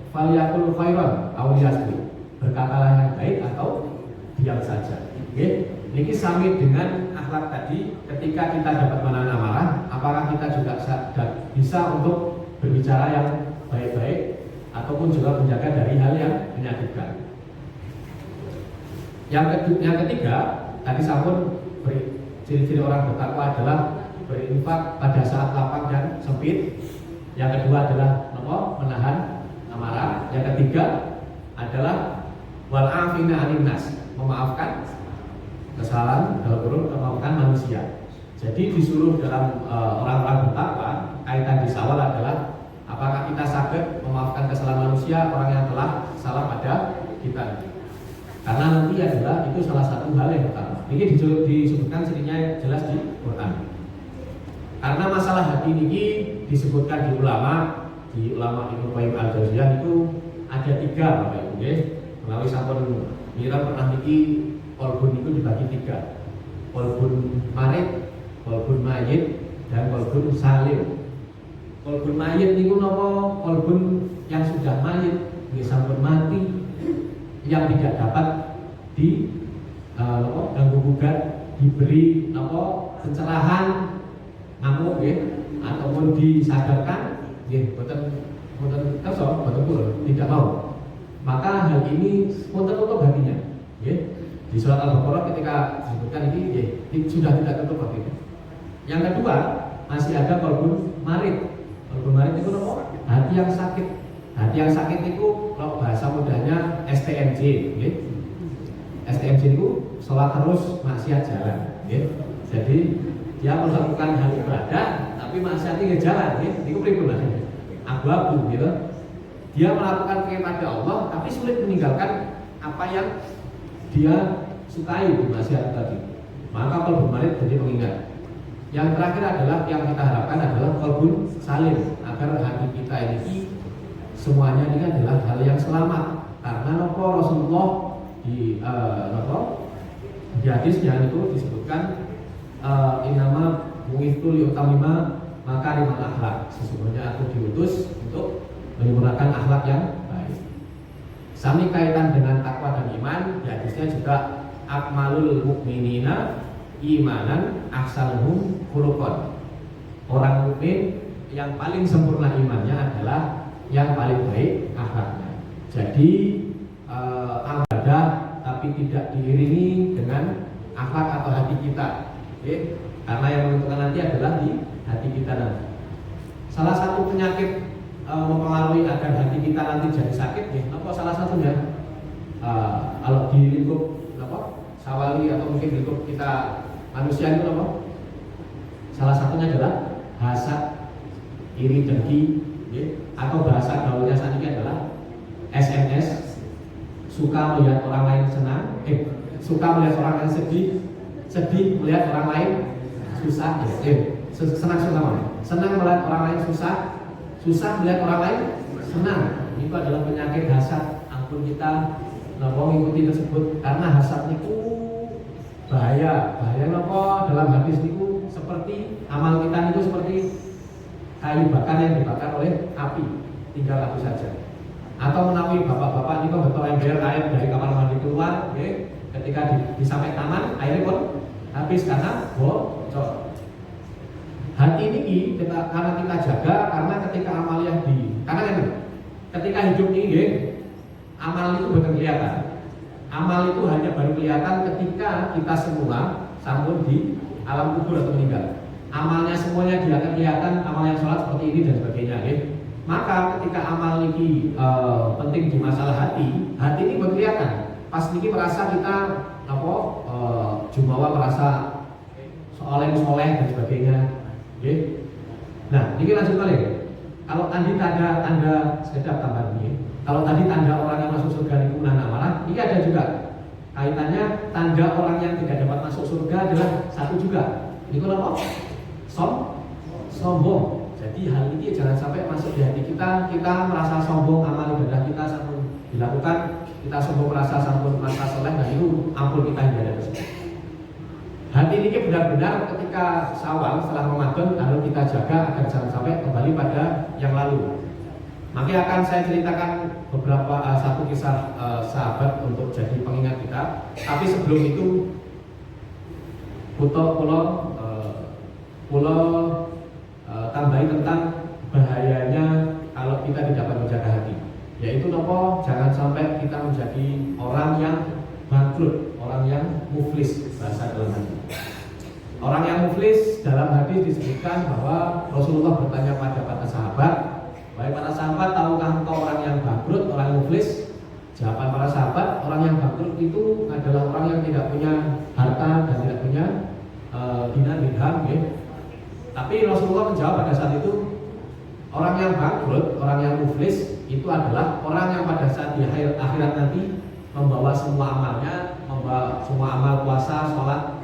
falyakul khairan aw liyasmut, berkatalah yang baik atau diam saja. Ini sami dengan akhlak tadi. Ketika kita dapat menahan amarah, apakah kita juga bisa untuk berbicara yang baik-baik ataupun juga menjaga dari hal yang menyakitkan. Yang ketiga, tadi sampun ciri-ciri orang bertakwa adalah berinfak pada saat lapang dan sempit. Yang kedua adalah menahan amarah. Yang ketiga adalah wal afina 'anil nas, memaafkan kesalahan dalam kurung memaafkan manusia. Jadi disuruh dalam orang-orang bertakwa, kaitan di Syawal adalah apakah kita saged memaafkan kesalahan manusia, orang yang telah salah pada kita. Karena nanti adalah itu salah satu hal yang pertama. Ini disebutkan sininya jelas di Quran. Karena masalah hati ini disebutkan di ulama Ibnu Qayyim al-Jauziyah itu ada 3 Bapak Ibu. Melalui sampun mira pernah niki kolbun itu dibagi 3. Kolbun marit, kolbun mayit, dan kolbun salim. Kolbun mayit niku napa? Kolbun yang sudah mayit, nggih sampun mati, yang tidak dapat ganggu gugat, diberi pencerahan ngamuk ya, ataupun disadarkan ya, boten kersa, boten purun, tidak mau. Maka hal ini tutup hatinya ya. Di surat Al-Baqarah ketika disebutkan ini ya, sudah tidak tutup hatinya. Yang kedua, masih ada qalbun marid. Qalbun marid itu apa? Hati yang sakit. Hati yang sakit itu kalau bahasa mudahnya STMJ ya. STMJ itu sholat terus maksiat jalan ya. Jadi dia melakukan hal ibadah tapi maksiatnya jalan ya. Itu pribadi abu-abu gitu. Dia melakukan kepada Allah tapi sulit meninggalkan apa yang dia sukai di maksiat tadi. Maka qalbun marid jadi pengingat. Yang terakhir adalah yang kita harapkan adalah qalbun salim, agar hati kita ini semuanya ini adalah hal yang selamat. Karena Rasulullah di hadisnya itu disebutkan inama mu'ithul yutamima makarimal akhlak. Sesungguhnya aku diutus untuk menyempurnakan akhlak yang baik. Sami kaitan dengan takwa dan iman, di hadisnya juga akmalul mukminina imanan ahsanuhum khuluqan. Orang mukmin yang paling sempurna imannya adalah yang paling baik akhlaknya. Jadi ibadah tapi tidak diiringi dengan akhlak atau hati kita. Oke? Karena yang menentukan nanti adalah di hati kita nanti. Salah satu penyakit mempengaruhi agar hati kita nanti jadi sakit, ya, apa salah satunya? Kalau di lingkup sawali atau mungkin lingkup kita manusia itu apa? Salah satunya adalah hasad, iri dengki, ya, atau bahasa gaulnya saat ini adalah SMS, suka melihat orang lain senang, suka melihat orang lain sedih melihat orang lain susah, senang melihat orang lain susah melihat orang lain senang. Itu adalah penyakit hasad. Ampun kita mengikuti tersebut karena hasad itu bahaya nopo dalam hadis itu seperti amal kita itu seperti kayu bakar yang dibakar oleh api, tinggal api saja. Atau menawi bapak-bapak ini betul ember air dari kamar mandi keluar, okay? Ketika sampai taman airnya pun habis karena bocor. Hati ini karena kita jaga, karena ketika amal yang ketika hidup ini, amal itu betul kelihatan. Amal itu hanya baru kelihatan ketika kita semua sampun di alam kubur atau meninggal. Amalnya semuanya dia akan kelihatan, amal yang sholat seperti ini dan sebagainya. Okay? Maka ketika amal ini penting di masalah hati ini baru kelihatan. Pas ini merasa kita jumawa merasa soleh dan sebagainya. Okay? Nah, ini lanjut balik. Kalau tadi tanda sekedar tambahan ini. Kalau tadi tanda orang yang masuk surga itu nahan amarah, ini ada juga kaitannya. Tanda orang yang tidak dapat masuk surga adalah satu juga. Ini apa? Sombong. Jadi hal ini jangan sampai masuk di hati kita. Kita merasa sombong, amal ibadah kita sampun dilakukan, kita sombong merasa sampun merasa soleh, nah itu ampun kita hindari tersebut. Hati ini benar-benar ketika Syawal setelah Ramadan harus kita jaga agar jangan sampai kembali pada yang lalu. Makanya akan saya ceritakan beberapa satu kisah sahabat untuk jadi pengingat kita. Tapi sebelum itu, pulau tambahi tentang bahayanya kalau kita tidak menjaga hati. Yaitu jangan sampai kita menjadi orang yang bangkrut, orang yang muflis, bahasa dalam hati. Orang yang muflis dalam hadis disebutkan bahwa Rasulullah bertanya pada para sahabat, "Wahai para sahabat, tahukah engkau orang yang bangkrut, orang yang muflis?" Jawaban para sahabat, orang yang bangkrut itu adalah orang yang tidak punya harta dan tidak punya dinar dirham, ya. Tapi Rasulullah menjawab pada saat itu, orang yang bangkrut, orang yang muflis itu adalah orang yang pada saat di akhirat nanti membawa semua amalnya, membawa semua amal puasa, sholat,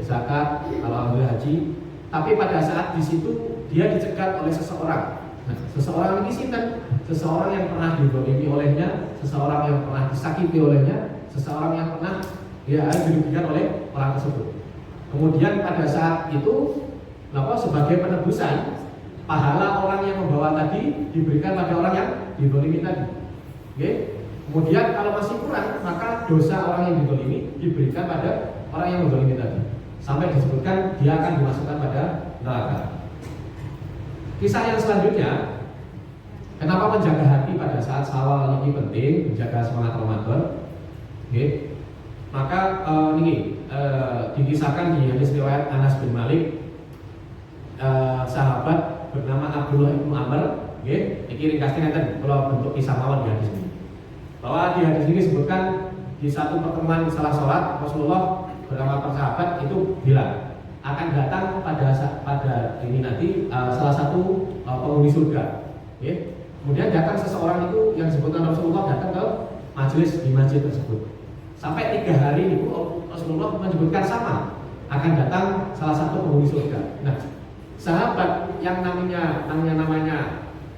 zakat, kalau ambil haji. Tapi pada saat di situ dia dicegat oleh seseorang. Nah, seseorang ini sinten? Seseorang yang pernah didolimi olehnya, seseorang yang pernah disakiti olehnya, seseorang yang pernah dirugikan oleh orang tersebut. Kemudian pada saat itu, sebagai penebusan, pahala orang yang membawa tadi diberikan pada orang yang didolimi tadi. Kemudian kalau masih kurang, maka dosa orang yang didolimi diberikan pada orang yang mendolimi tadi. sampai disebutkan dia akan dimasukkan pada neraka. Kisah yang selanjutnya, kenapa menjaga hati pada saat Syawal ini penting, menjaga semangat Ramadan. Okay. Maka dikisahkan di hadis riwayat Anas bin Malik, sahabat bernama Abdullah bin Amr. Okay. Ini ringkasnya nanti kalau bentuk kisah mawon di hadis ini. Bahwa di hadis ini disebutkan di satu pertemuan salah sholat Rasulullah bersama persahabat itu bilang akan datang pada ini nanti salah satu penghuni surga. Okay. Kemudian datang seseorang itu yang disebutkan Rasulullah datang ke majelis di masjid tersebut. Sampai 3 hari itu Rasulullah menyebutkan sama akan datang salah satu penghuni surga. Nah, sahabat yang namanya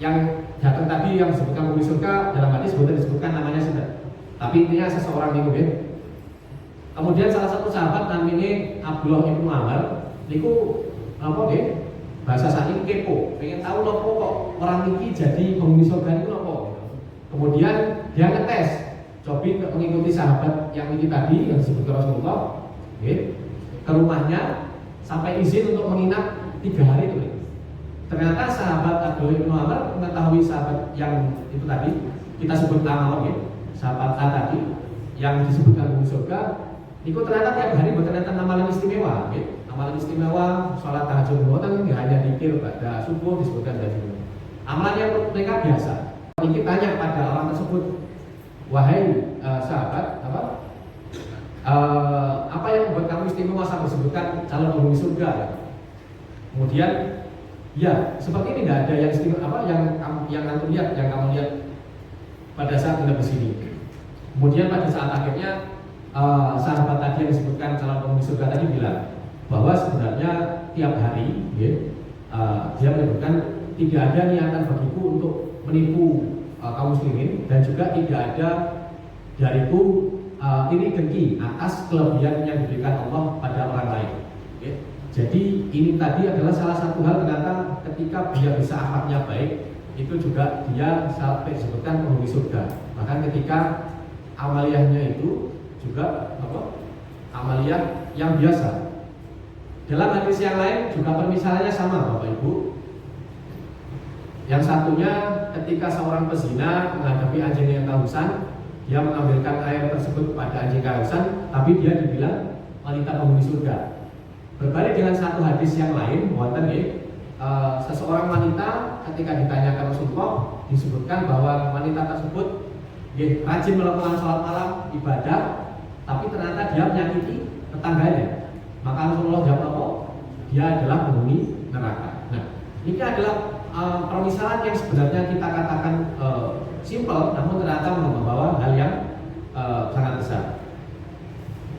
yang datang tadi yang disebutkan penghuni surga dalam hadis disebutkan namanya sudah. Tapi intinya seseorang itu ya. Kemudian salah satu sahabat namanya Abdullah bin Amr, niku apa deh? Bahasa saking kepo, pengen tahu loh kok orang ini jadi penghuni surga itu apa. Kemudian dia ngetes. Cobi mengikuti sahabat yang ini tadi yang disebut Rasulullah, okay, ke rumahnya sampai izin untuk menginap 3 hari itu. Ternyata sahabat Abdullah bin Amr mengetahui sahabat yang itu tadi kita sebut nama, okay, sahabat A tadi yang disebutkan penghuni surga. Itu ternyata tiap hari ternyata amalan istimewa, okay. Amalan istimewa, sholat tahajud buatan nggak hanya dikir pada subuh disebutkan dari sini. Amalan yang mereka biasa. Kita tanya pada orang tersebut, wahai sahabat, apa yang membuat kamu istimewa sampai disebutkan calon penghuni surga? Kemudian, ya seperti ini tidak ada yang istimewa yang kamu lihat pada saat menghadap di sini. Kemudian pada saat akhirnya sahabat tadi yang disebutkan calon penghuni surga tadi bilang bahwa sebenarnya tiap hari, ya, dia menyebutkan tidak ada niatan bagiku untuk menipu kaum muslimin dan juga tidak ada dariku iri dengki atas kelebihan yang diberikan Allah pada orang lain. Okay. Jadi ini tadi adalah salah satu hal ternyata ketika dia bisa akhlaknya baik itu juga dia sampai disebutkan penghuni surga. Bahkan ketika amaliyahnya itu juga amaliyah yang biasa. Dalam hadis yang lain juga permisalannya sama Bapak Ibu. Yang satunya ketika seorang pezina menghadapi anjing yang kehausan, dia mengambilkan air tersebut kepada anjing kehausan, tapi dia dibilang wanita penghuni surga. Berbalik dengan satu hadis yang lain, seseorang wanita ketika ditanyakan Rasulullah disebutkan bahwa wanita tersebut rajin melakukan sholat malam ibadah, tapi ternyata dia menyakiti tetangganya. Maka Rasulullah jawab apa? Dia adalah penghuni neraka. Nah, ini adalah permisalan yang sebenarnya kita katakan simpel, namun ternyata membawa hal yang sangat besar.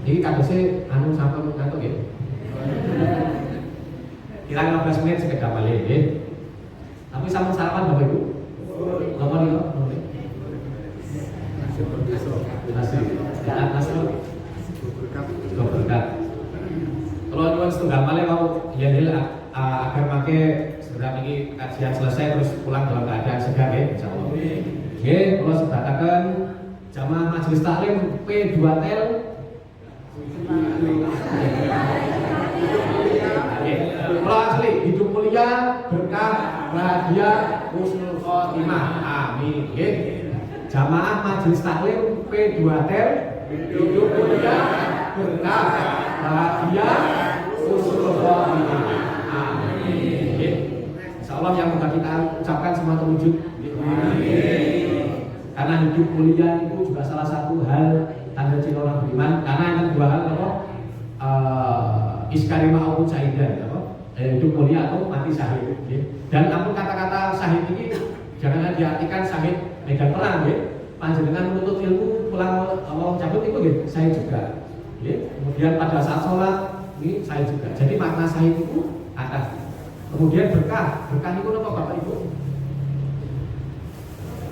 Jadi kadosnya sampai ngantuk ya. Kira 15 menit sekedar balik ya. Tapi sama sarapan Bapak Ibu. Apa nih kok? Nasi berkat. Kalau nyuwun setunggal malih mau ya agar make segera ini kajian selesai terus pulang dalam keadaan segar ya insyaallah. Nggih, kula sebataken jamaah majelis taklim P2Tel. Kula asli hidup mulia, berkah, bahagia, husnul khotimah. Amin. Nggih. Jamaah majelis taklim P2Tel hidup mulia, berkah, bahagia, husnul khotimah. Amin. Insyaallah yang mudah kita ucapkan semua terwujud. Amin. Karena hidup mulia itu juga salah satu hal tanda ciri orang beriman. Karena yang dua hal apa? Iskarima maupun syahidan, apa? Hidup mulia atau mati syahid. Dan namun kata-kata syahid ini jangan diartikan syahid medan perang, ya. Panjenengan menuntut ilmu pulang mau cabut itu syahid juga. Kemudian pada saat sholat ini syahid juga. Jadi makna syahid itu atas. Kemudian berkah itu apa Bapak Ibu?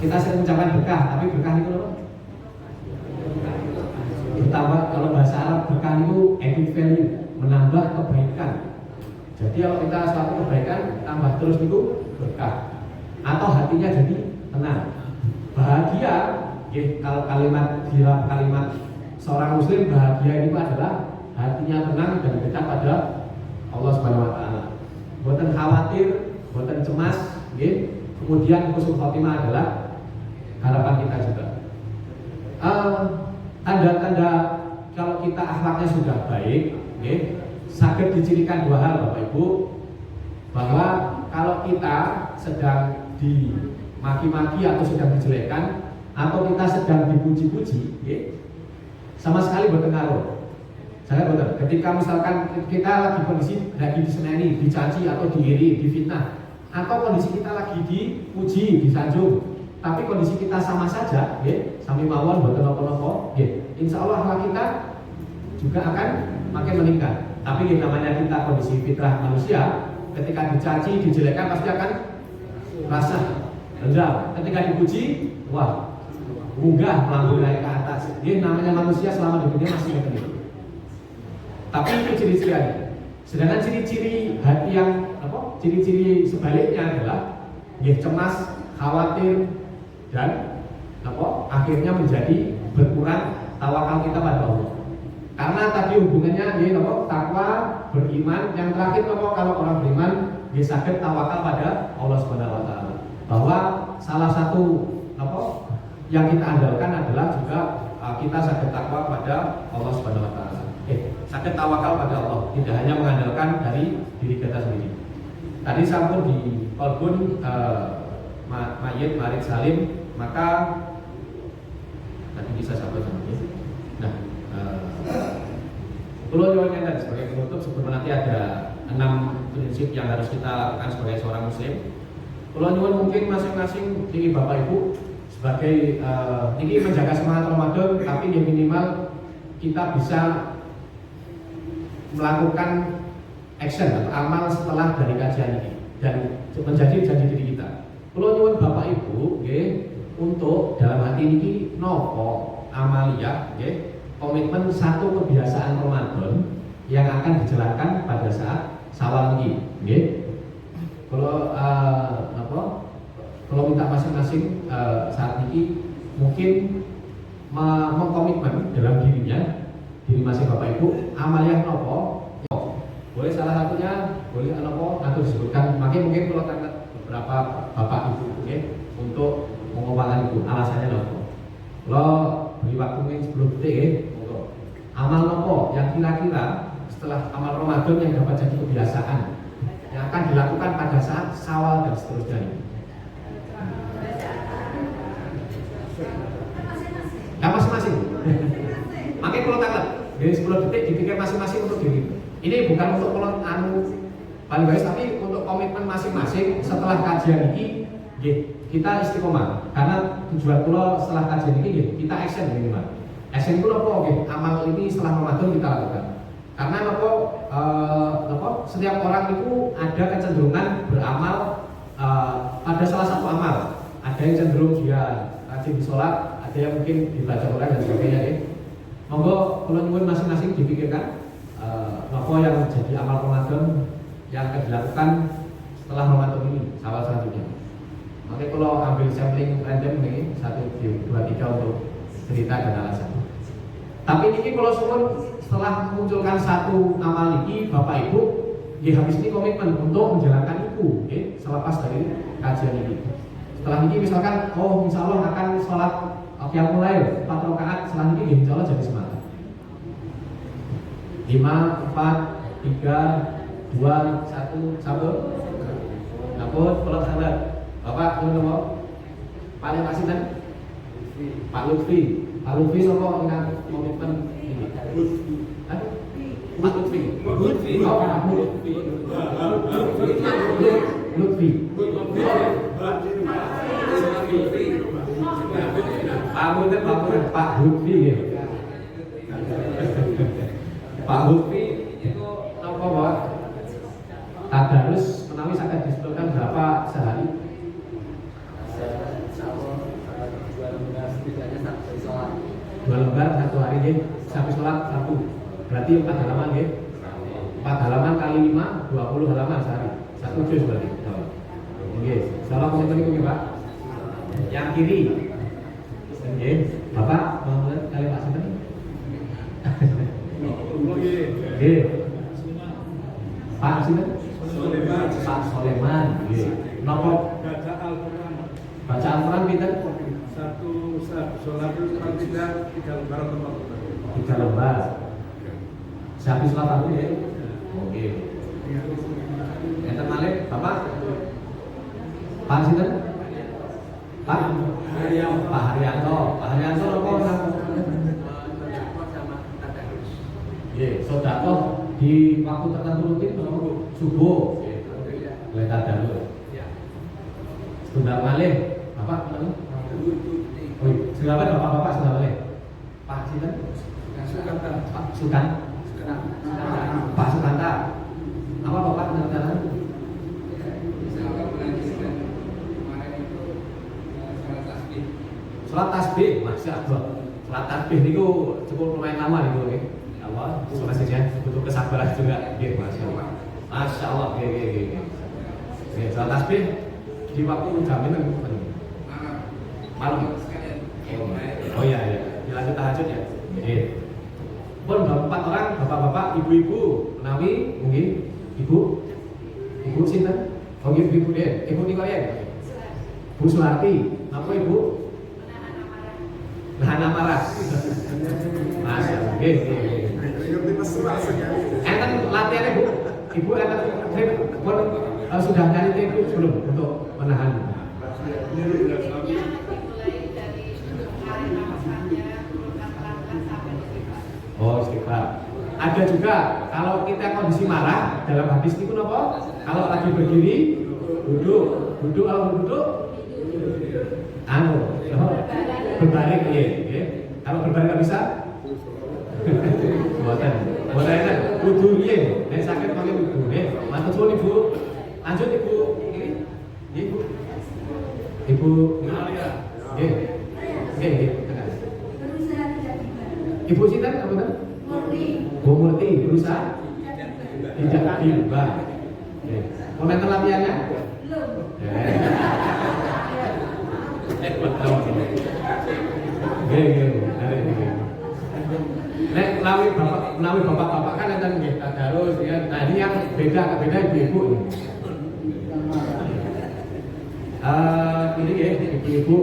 Kita sering mengucapkan berkah, tapi berkah itu apa? Pertama kalau bahasa Arab berkah itu added value, menambah kebaikan. Jadi kalau kita suatu kebaikan tambah terus itu berkah. Atau hatinya jadi tenang. Bahagia, kalau kalimat seorang muslim bahagia itu adalah hatinya tenang dan dekat pada Allah Subhanahu wa taala. Boten khawatir, boten cemas, nggih. Kemudian husnul khotimah adalah harapan kita juga. Tanda-tanda kalau kita akhlaknya sudah baik, nggih, saged dicirikan dua hal Bapak Ibu, bahwa kalau kita sedang dimaki-maki atau sedang dijelekan atau kita sedang dipuji-puji, sama sekali berpengaruh. Jangan betul. Ketika misalkan kita lagi kondisi lagi diseneni, dicaci atau diiri, difitnah, atau kondisi kita lagi dipuji, disanjung, tapi kondisi kita sama saja, sami mawon boten napa-napa, insya Allah akhlak kita juga akan makin meningkat. Tapi yang namanya kita kondisi fitrah manusia, ketika dicaci, dijelekkan pasti akan rasa rendah. Ketika dipuji, wah, munggah melambung naik ke atas. Dia namanya manusia selama di dunia masih begini. Tapi itu ciri-cirinya. Sedangkan ciri-ciri hati yang ciri-ciri sebaliknya adalah cemas, khawatir, dan akhirnya menjadi berkurang tawakal kita pada Allah. Karena tadi hubungannya takwa, beriman. Yang terakhir kalau orang beriman sakit tawakal pada Allah Subhanahu wa taala. Bahwa salah satu yang kita andalkan adalah juga kita sakit takwa pada Allah Subhanahu wa taala. Sakit tawakal pada Allah, tidak hanya mengandalkan dari diri kita sendiri. Tadi sampun di kolbun mayit Marid Salim, maka tadi bisa sampai sama. Nah, perlu nyuwun sebagai penutup sebelum nanti ada 6 prinsip yang harus kita lakukan sebagai seorang muslim. Perlu nyuwun mungkin masing-masing ini Bapak Ibu sebagai ini menjaga semangat Ramadan, tapi yang minimal kita bisa melakukan action atau amal setelah dari kajian ini dan menjadi janji diri kita. Perlu nyuwun Bapak Ibu untuk dalam hati ini nopo amalia komitmen satu kebiasaan Ramadan yang akan dijalankan pada saat Syawal ini. Kalau minta masing-masing saat ini mungkin mengkomitmen dalam diri masing Bapak Ibu amalia nopo. Boleh salah satunya boleh nopo atau disebutkan. Makanya mungkin kalau beberapa Bapak Ibu untuk mengomongkan itu alasannya nopo. Kalau beri waktu mungkin 10 detik untuk amal nopo yang kira-kira setelah amal Ramadan yang dapat jadi kebiasaan yang akan dilakukan pada saat Syawal dan seterusnya ini. Nah, masing-masing. Makanya kalau takut dari 10 detik dipikir masing-masing untuk diri. Ini bukan untuk paling baik, tapi untuk komitmen masing-masing setelah kajian ini kita istiqomah. Karena tujuan kula setelah kajian ini kita action minimal. Action itu apa? Amal ini setelah Ramadan kita lakukan. Karena setiap orang itu ada kecenderungan beramal pada salah satu amal. Ada yang cenderung dia rajin di sholat, ada yang mungkin dibaca Quran dan sebagainya. Monggo kula nyuwun masing-masing dipikirkan apa yang jadi amal Ramadan yang akan dilakukan setelah Ramadan ini, Syawal selanjutnya. Makanya kalau ambil sampling random nih 1, 2, 3 untuk cerita dan alasan. Tapi ini kalau setelah memunculkan satu amal ini, Bapak Ibu habis ini komitmen untuk menjalankan itu selepas dari kajian ini. Setelah ini misalkan insya Allah akan sholat Qiyamul Lail 4 rakaat, setelah ini insya Allah jadi semangat. 5, 4, 3, 2, 1, sabun. Sabun, pelak salat. Bapak, tunggu. Pak yang kasih kan? Pak Lutfi. Pak Lutfi nopo ingat komitmen ini. Pak Lutfi. Lutfi. Oh, Pak Lutfi. Lutfi. Pak Lutfi ya. Pak Lutfi itu apa Pak? Tadarus menawi saged disebutkan berapa sehari? 2 lembar satu hari nggih, sampai sholat 1. Berarti 4 halaman nggih. 4 halaman kali 5, 20 halaman sehari. 1 juz berarti. Nggih. Salam komitmen itu nggih Pak. Yang kiri. Nggih. Bapak mau kali Pak Sinten? Nggih. Pak sinten? Pak Soleman. Nggih. Napa Baca Al-Quran. baca Al-Qur'an pinten? Satu sholat itu kalau tidak 3 lembar atau 4 lembar. 3 lembar. Sapi sholat aku ya. Oke. Enten malih Bapak? Pak sinten? Pak Haryanto. Pak Haryanto napa nang? Nggih, sedekah di waktu tertentu rutin subuh. Nggih. Tadarus. Setunggal malih Bapak malih? Oh, silakan Bapak-bapak sudah malih. Pak sinten? Pak Sukan. Pak Sukanta. Apa Bapak tanda-tanda? Sholat tasbih, masya Allah. Sholat tasbih niku cukup lumayan lama niku nggih. Ya Allah, prosesnya butuh kesabaran juga. Nggih, masya Allah. Masya Allah, nggih. Sholat tasbih di waktu jam itu malam. Oh iya. Dilanjut tahajud ya. Nggih. Pun 4 orang, bapak-bapak, ibu-ibu, menawi mungkin ibu sinten? Oh ibu deh, ibu niku ya. Bu Suharti, napa ibu? Nahan amarah. Masya Allah. Nggih. Enten latihannya Bu. Ibu enten pun sudah nyari ibu belum untuk menahan? Oh istighfar. Ada juga kalau kita kondisi marah dalam hadis itu napa? Kalau lagi berdiri duduk kalau duduk berbaring ya. Kalau berbaring nggak bisa? Buatan kan kudu piye? Nek sakit pakai kudu nggih. Matur suwun Ibu. Lanjut Ibu. Ibu. Ibu Maria. Nggih. Ibu sinten apa ten? Bu Murti berusaha tidak tiba. Komentar latihannya? Nek lawi bapak-bapak kan enten nggih tadarus ya. Nah ini yang beda ibu-ibu. Ini nggih ibu-ibu.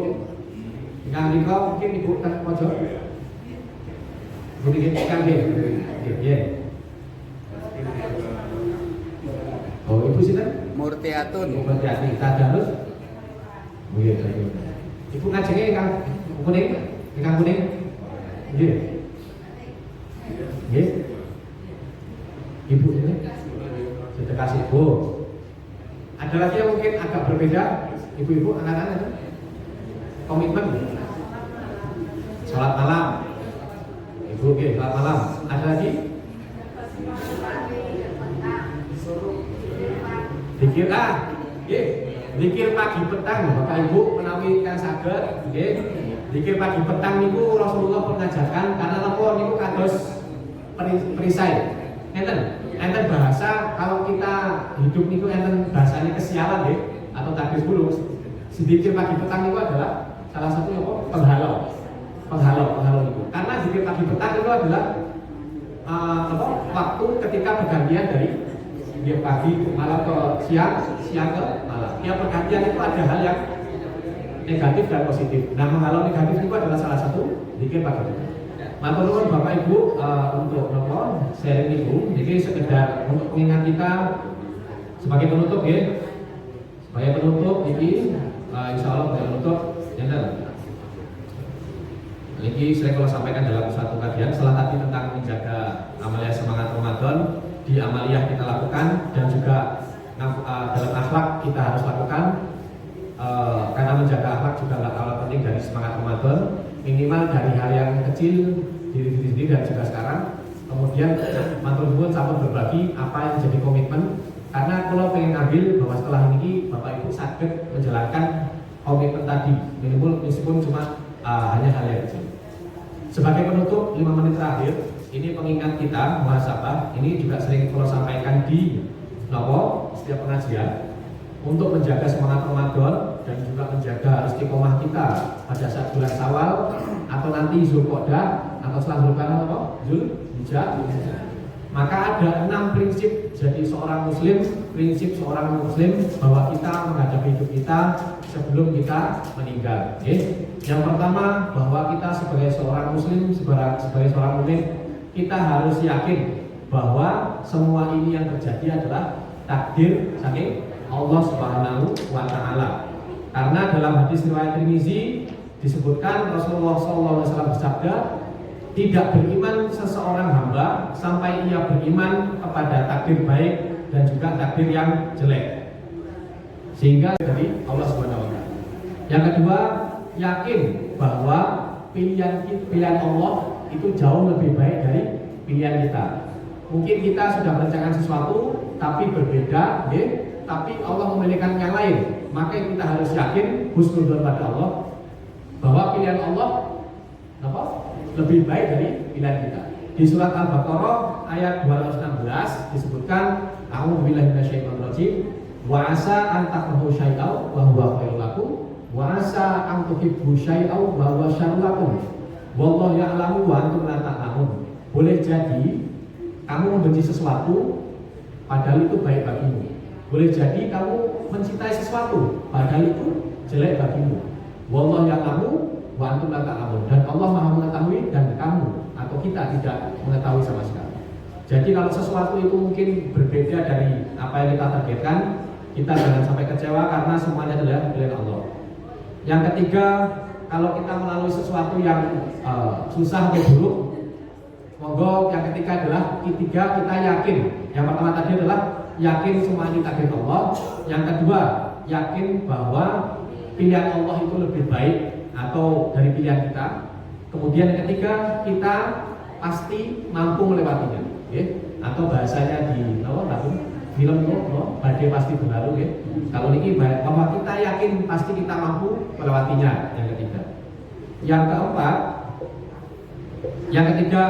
Kang Riko mungkin ibu kan pojok. Mungkin kan nggih. Nggih. Oh ibu sinten? Murtiatun. Murtiati tadarus. Nggih. Ibu ngajenge Kang kuning, Kang kuning. Nggih. Nggih. Ibu ini sedekah subuh. Ada lagi yang mungkin agak berbeda, ibu-ibu, anak-anak komitmen sholat malam. Ibu, nggih, sholat malam. Ada lagi? Zikir nggih. Zikir pagi petang, Bapak Ibu menawi kang saged, nggih. Zikir pagi petang niku Rasulullah pengajarkan karena napa niku kados perisai. Enten bahasa kalau kita hidup niku enten bahasanya kesialan nggih atau takbir bulus. Zikir pagi petang niku adalah salah satu apa? Penghalau itu. Karena zikir pagi petang itu adalah waktu ketika pergantian dari dia pagi malam ke siang ke malam. Yang pergantian itu ada hal yang negatif dan positif. Nah, menghalau negatif itu adalah salah satu zikir pagi petang. Matur nuwun Bapak Ibu untuk sharing Ibu. Jadi sekedar untuk mengingat kita sebagai penutup ya. Sebagai penutup ini insyaallah sebagai penutup ini saya kalau sampaikan dalam satu kajian setelah tadi tentang menjaga amalia semangat Ramadan di amaliyah kita lakukan dan juga dalam akhlak kita harus lakukan karena menjaga akhlak juga nggak kalah penting dari semangat Ramadan. Minimal dari hal yang kecil diri sendiri dan juga sekarang. Kemudian matur nuwun sampun berbagi apa yang jadi komitmen karena kalau pengen ambil bahwa setelah ini Bapak Ibu saged menjalankan komitmen tadi meskipun cuma hanya hal yang kecil. Sebagai penutup 5 menit terakhir ini pengingat kita muhasabah ini juga sering kalau sampaikan di setiap pengajian untuk menjaga semangat Ramadan dan juga menjaga istiqomah kita pada saat bulan Syawal atau nanti Zulqa'dah atau setelah Zulqa'dah Zulhijjah Maka ada 6 prinsip jadi seorang muslim, prinsip seorang muslim bahwa kita menghadapi hidup kita sebelum kita meninggal. Yang pertama, bahwa kita sebagai seorang muslim, sebagai seorang mukmin, kita harus yakin bahwa semua ini yang terjadi adalah takdir saking Allah Subhanahu wa taala. Karena dalam hadis riwayat Tirmizi disebutkan Rasulullah SAW bersabda, tidak beriman seseorang hamba sampai ia beriman kepada takdir baik dan juga takdir yang jelek. Sehingga dari Allah Subhanahu wa taala. Yang kedua, yakin bahwa pilihan Allah itu jauh lebih baik dari pilihan kita. Mungkin kita sudah merencanakan sesuatu tapi berbeda, tapi Allah memilihkan yang lain. Maka kita harus yakin husnuzon pada Allah bahwa pilihan Allah lebih baik dari pilihan kita. Di surat Al-Baqarah ayat 216 disebutkan, a'udzubillahi minasyaitonir rajim, wa asa an takrahu syai'an wa huwa khairul lakum wa asa an tuhibbu syai'an wa huwa syarrul lakum wallahu ya'lamu wa antum la ta'lamun. Boleh jadi kamu membenci sesuatu padahal itu baik bagimu. Boleh jadi kamu mencintai sesuatu padahal itu jelek bagimu. Wallahu ya'lamu wa antum la ta'lamun. Dan Allah Maha mengetahui dan kamu atau kita tidak mengetahui sama sekali. Jadi kalau sesuatu itu mungkin berbeda dari apa yang kita targetkan, kita jangan sampai kecewa karena semuanya adalah pilihan Allah. Yang ketiga, kalau kita melalui sesuatu yang susah atau buruk, monggo yang ketiga adalah kita yakin. Yang pertama tadi adalah yakin semua ini takdir Allah. Yang kedua, yakin bahwa pilihan Allah itu lebih baik atau dari pilihan kita. Kemudian yang ketiga, kita pasti mampu melewatinya, atau bahasanya di film itu badai pasti berlalu. Kalau ini bahwa kita yakin pasti kita mampu melewatinya. Yang ketiga. Yang keempat, yang ketiga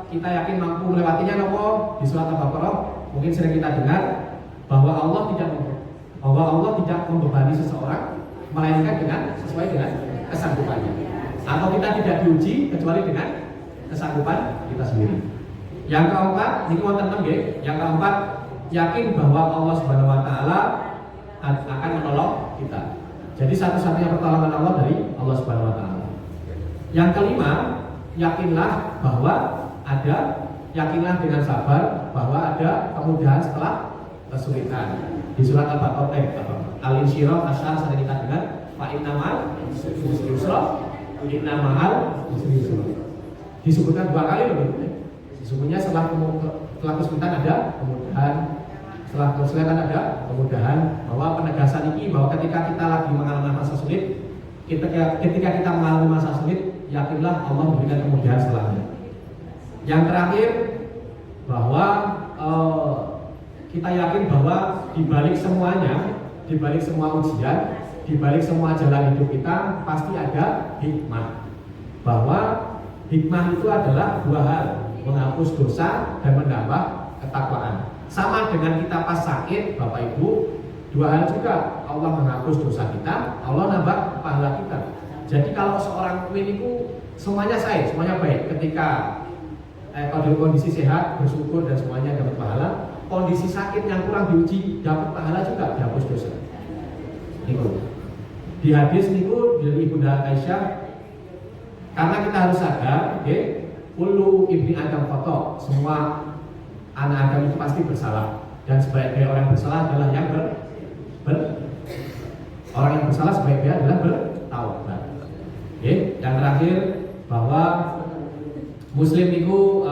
kita yakin mampu melewatinya. Di surat Al-Baqarah mungkin sering kita dengar bahwa Allah tidak membebani seseorang melainkan sesuai dengan kesanggupannya. Atau kita tidak diuji kecuali dengan kesanggupan kita sendiri. Yang keempat, ini wonten yang keempat, yakin bahwa Allah Subhanahu wa taala akan menolong kita. Jadi satu-satunya pertolongan Allah dari Allah Subhanahu wa taala. Yang kelima, yakinlah dengan sabar bahwa ada kemudahan setelah kesulitan. Di surat Al-Baqarah Al-Insyirah asyar sering kita dengar, fa innamal usri yusra, inna ma'al usri yusra. Disebutkan 2 kali loh. Sesungguhnya setelah kesulitan ada kemudahan, setelah kesulitan ada kemudahan, bahwa penegasan ini bahwa ketika kita lagi mengalami masa sulit, ketika kita mengalami masa sulit, yakinlah Allah memberikan kemudahan setelahnya. Yang terakhir, bahwa kita yakin bahwa di balik semuanya, di balik semua ujian, di balik semua jalan hidup kita pasti ada hikmah. Bahwa hikmah itu adalah 2 hal, menghapus dosa dan menambah ketakwaan. Sama dengan kita pas sakit, Bapak Ibu, 2 hal juga, Allah menghapus dosa kita, Allah nambah pahala kita. Jadi kalau seorang mukmin itu semuanya baik. Ketika kondisi sehat, bersyukur dan semuanya dapat pahala. Kondisi sakit yang kurang diuji, dapat pahala juga, dihapus dosa. Di hadis niku dari Ibunda Aisyah, karena kita harus sadar, kullu ibni Adam khata', semua anak Adam itu pasti bersalah, dan sebaik-baik orang bersalah adalah yang orang yang bersalah sebaik-baik adalah bertaubat. Yang terakhir, bahwa Muslim itu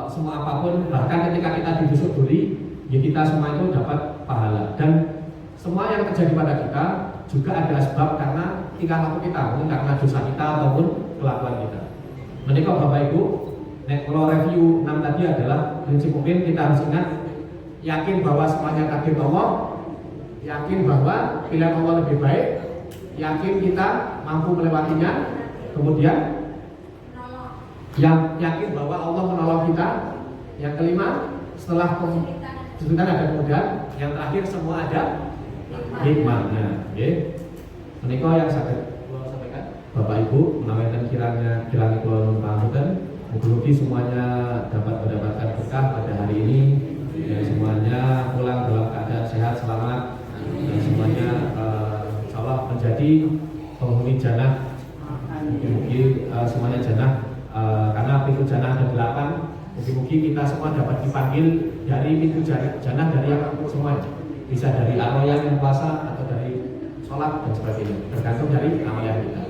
semua apapun, bahkan ketika kita ditusuk duri, kita semua itu dapat pahala. Dan semua yang terjadi pada kita juga ada sebab karena tingkah laku kita, mungkin karena dosa kita ataupun kelakuan kita. Menikah Bapak Ibu, kalau review 6 tadi adalah prinsip mukmin, kita harus ingat, yakin bahwa semuanya takdir Allah, yakin bahwa pilihan Allah lebih baik, yakin kita mampu melewatinya, kemudian yang yakin bahwa Allah menolong kita. Yang kelima, setelah kesulitan ada kemudahan. Yang terakhir, semua ada hikmahnya. Menikah yang saya sampaikan, Bapak Ibu, menawaikan kiranya kula nuwun pangapunten, mugi-mugi semuanya dapat mendapatkan berkah pada hari hari ini. Ya, semuanya pulang dalam keadaan sehat, selamat, dan semuanya insya Allah menjadi penghuni jannah. Mungkin semuanya jannah, karena pintu jannah ada 8. Mungkin kita semua dapat dipanggil dari pintu jannah dari yang semuanya. Bisa dari arwah yang puasa atau dari sholat dan sebagainya, tergantung dari amalan kita.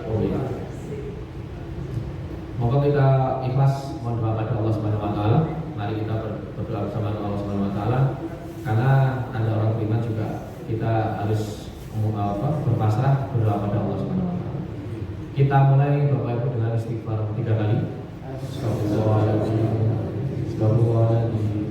Oh iya. Moga kita ikhlas mohon doa pada Allah Subhanahu wa taala. Mari kita berdoa bersama Allah Subhanahu wa taala. Karena Anda orang beriman juga kita harus berpasrah berdoa pada Allah Subhanahu wa taala. Kita mulai Bapak Ibu dengan istighfar 3 kali. Astagfirullahaladzim. Astagfirullahaladzim.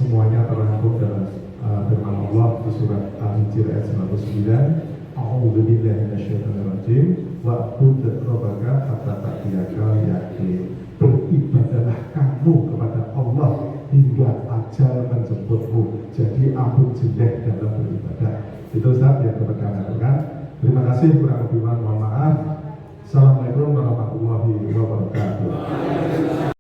Semuanya terangkum dalam firman Allah di surat Al-Hijr ayat 99. A'udzubillahi minasyaitonirrajim wa'bud rabbaka hatta ta'tiyakal yaqin. Beribadahlah kamu kepada Allah hingga ajal menjemputmu. Jadi ampun jelek dalam beribadah. Itu Ustaz yang dapat kami lakukan. Terima kasih, kurang lebih mohon maaf. Assalamualaikum warahmatullahi wabarakatuh.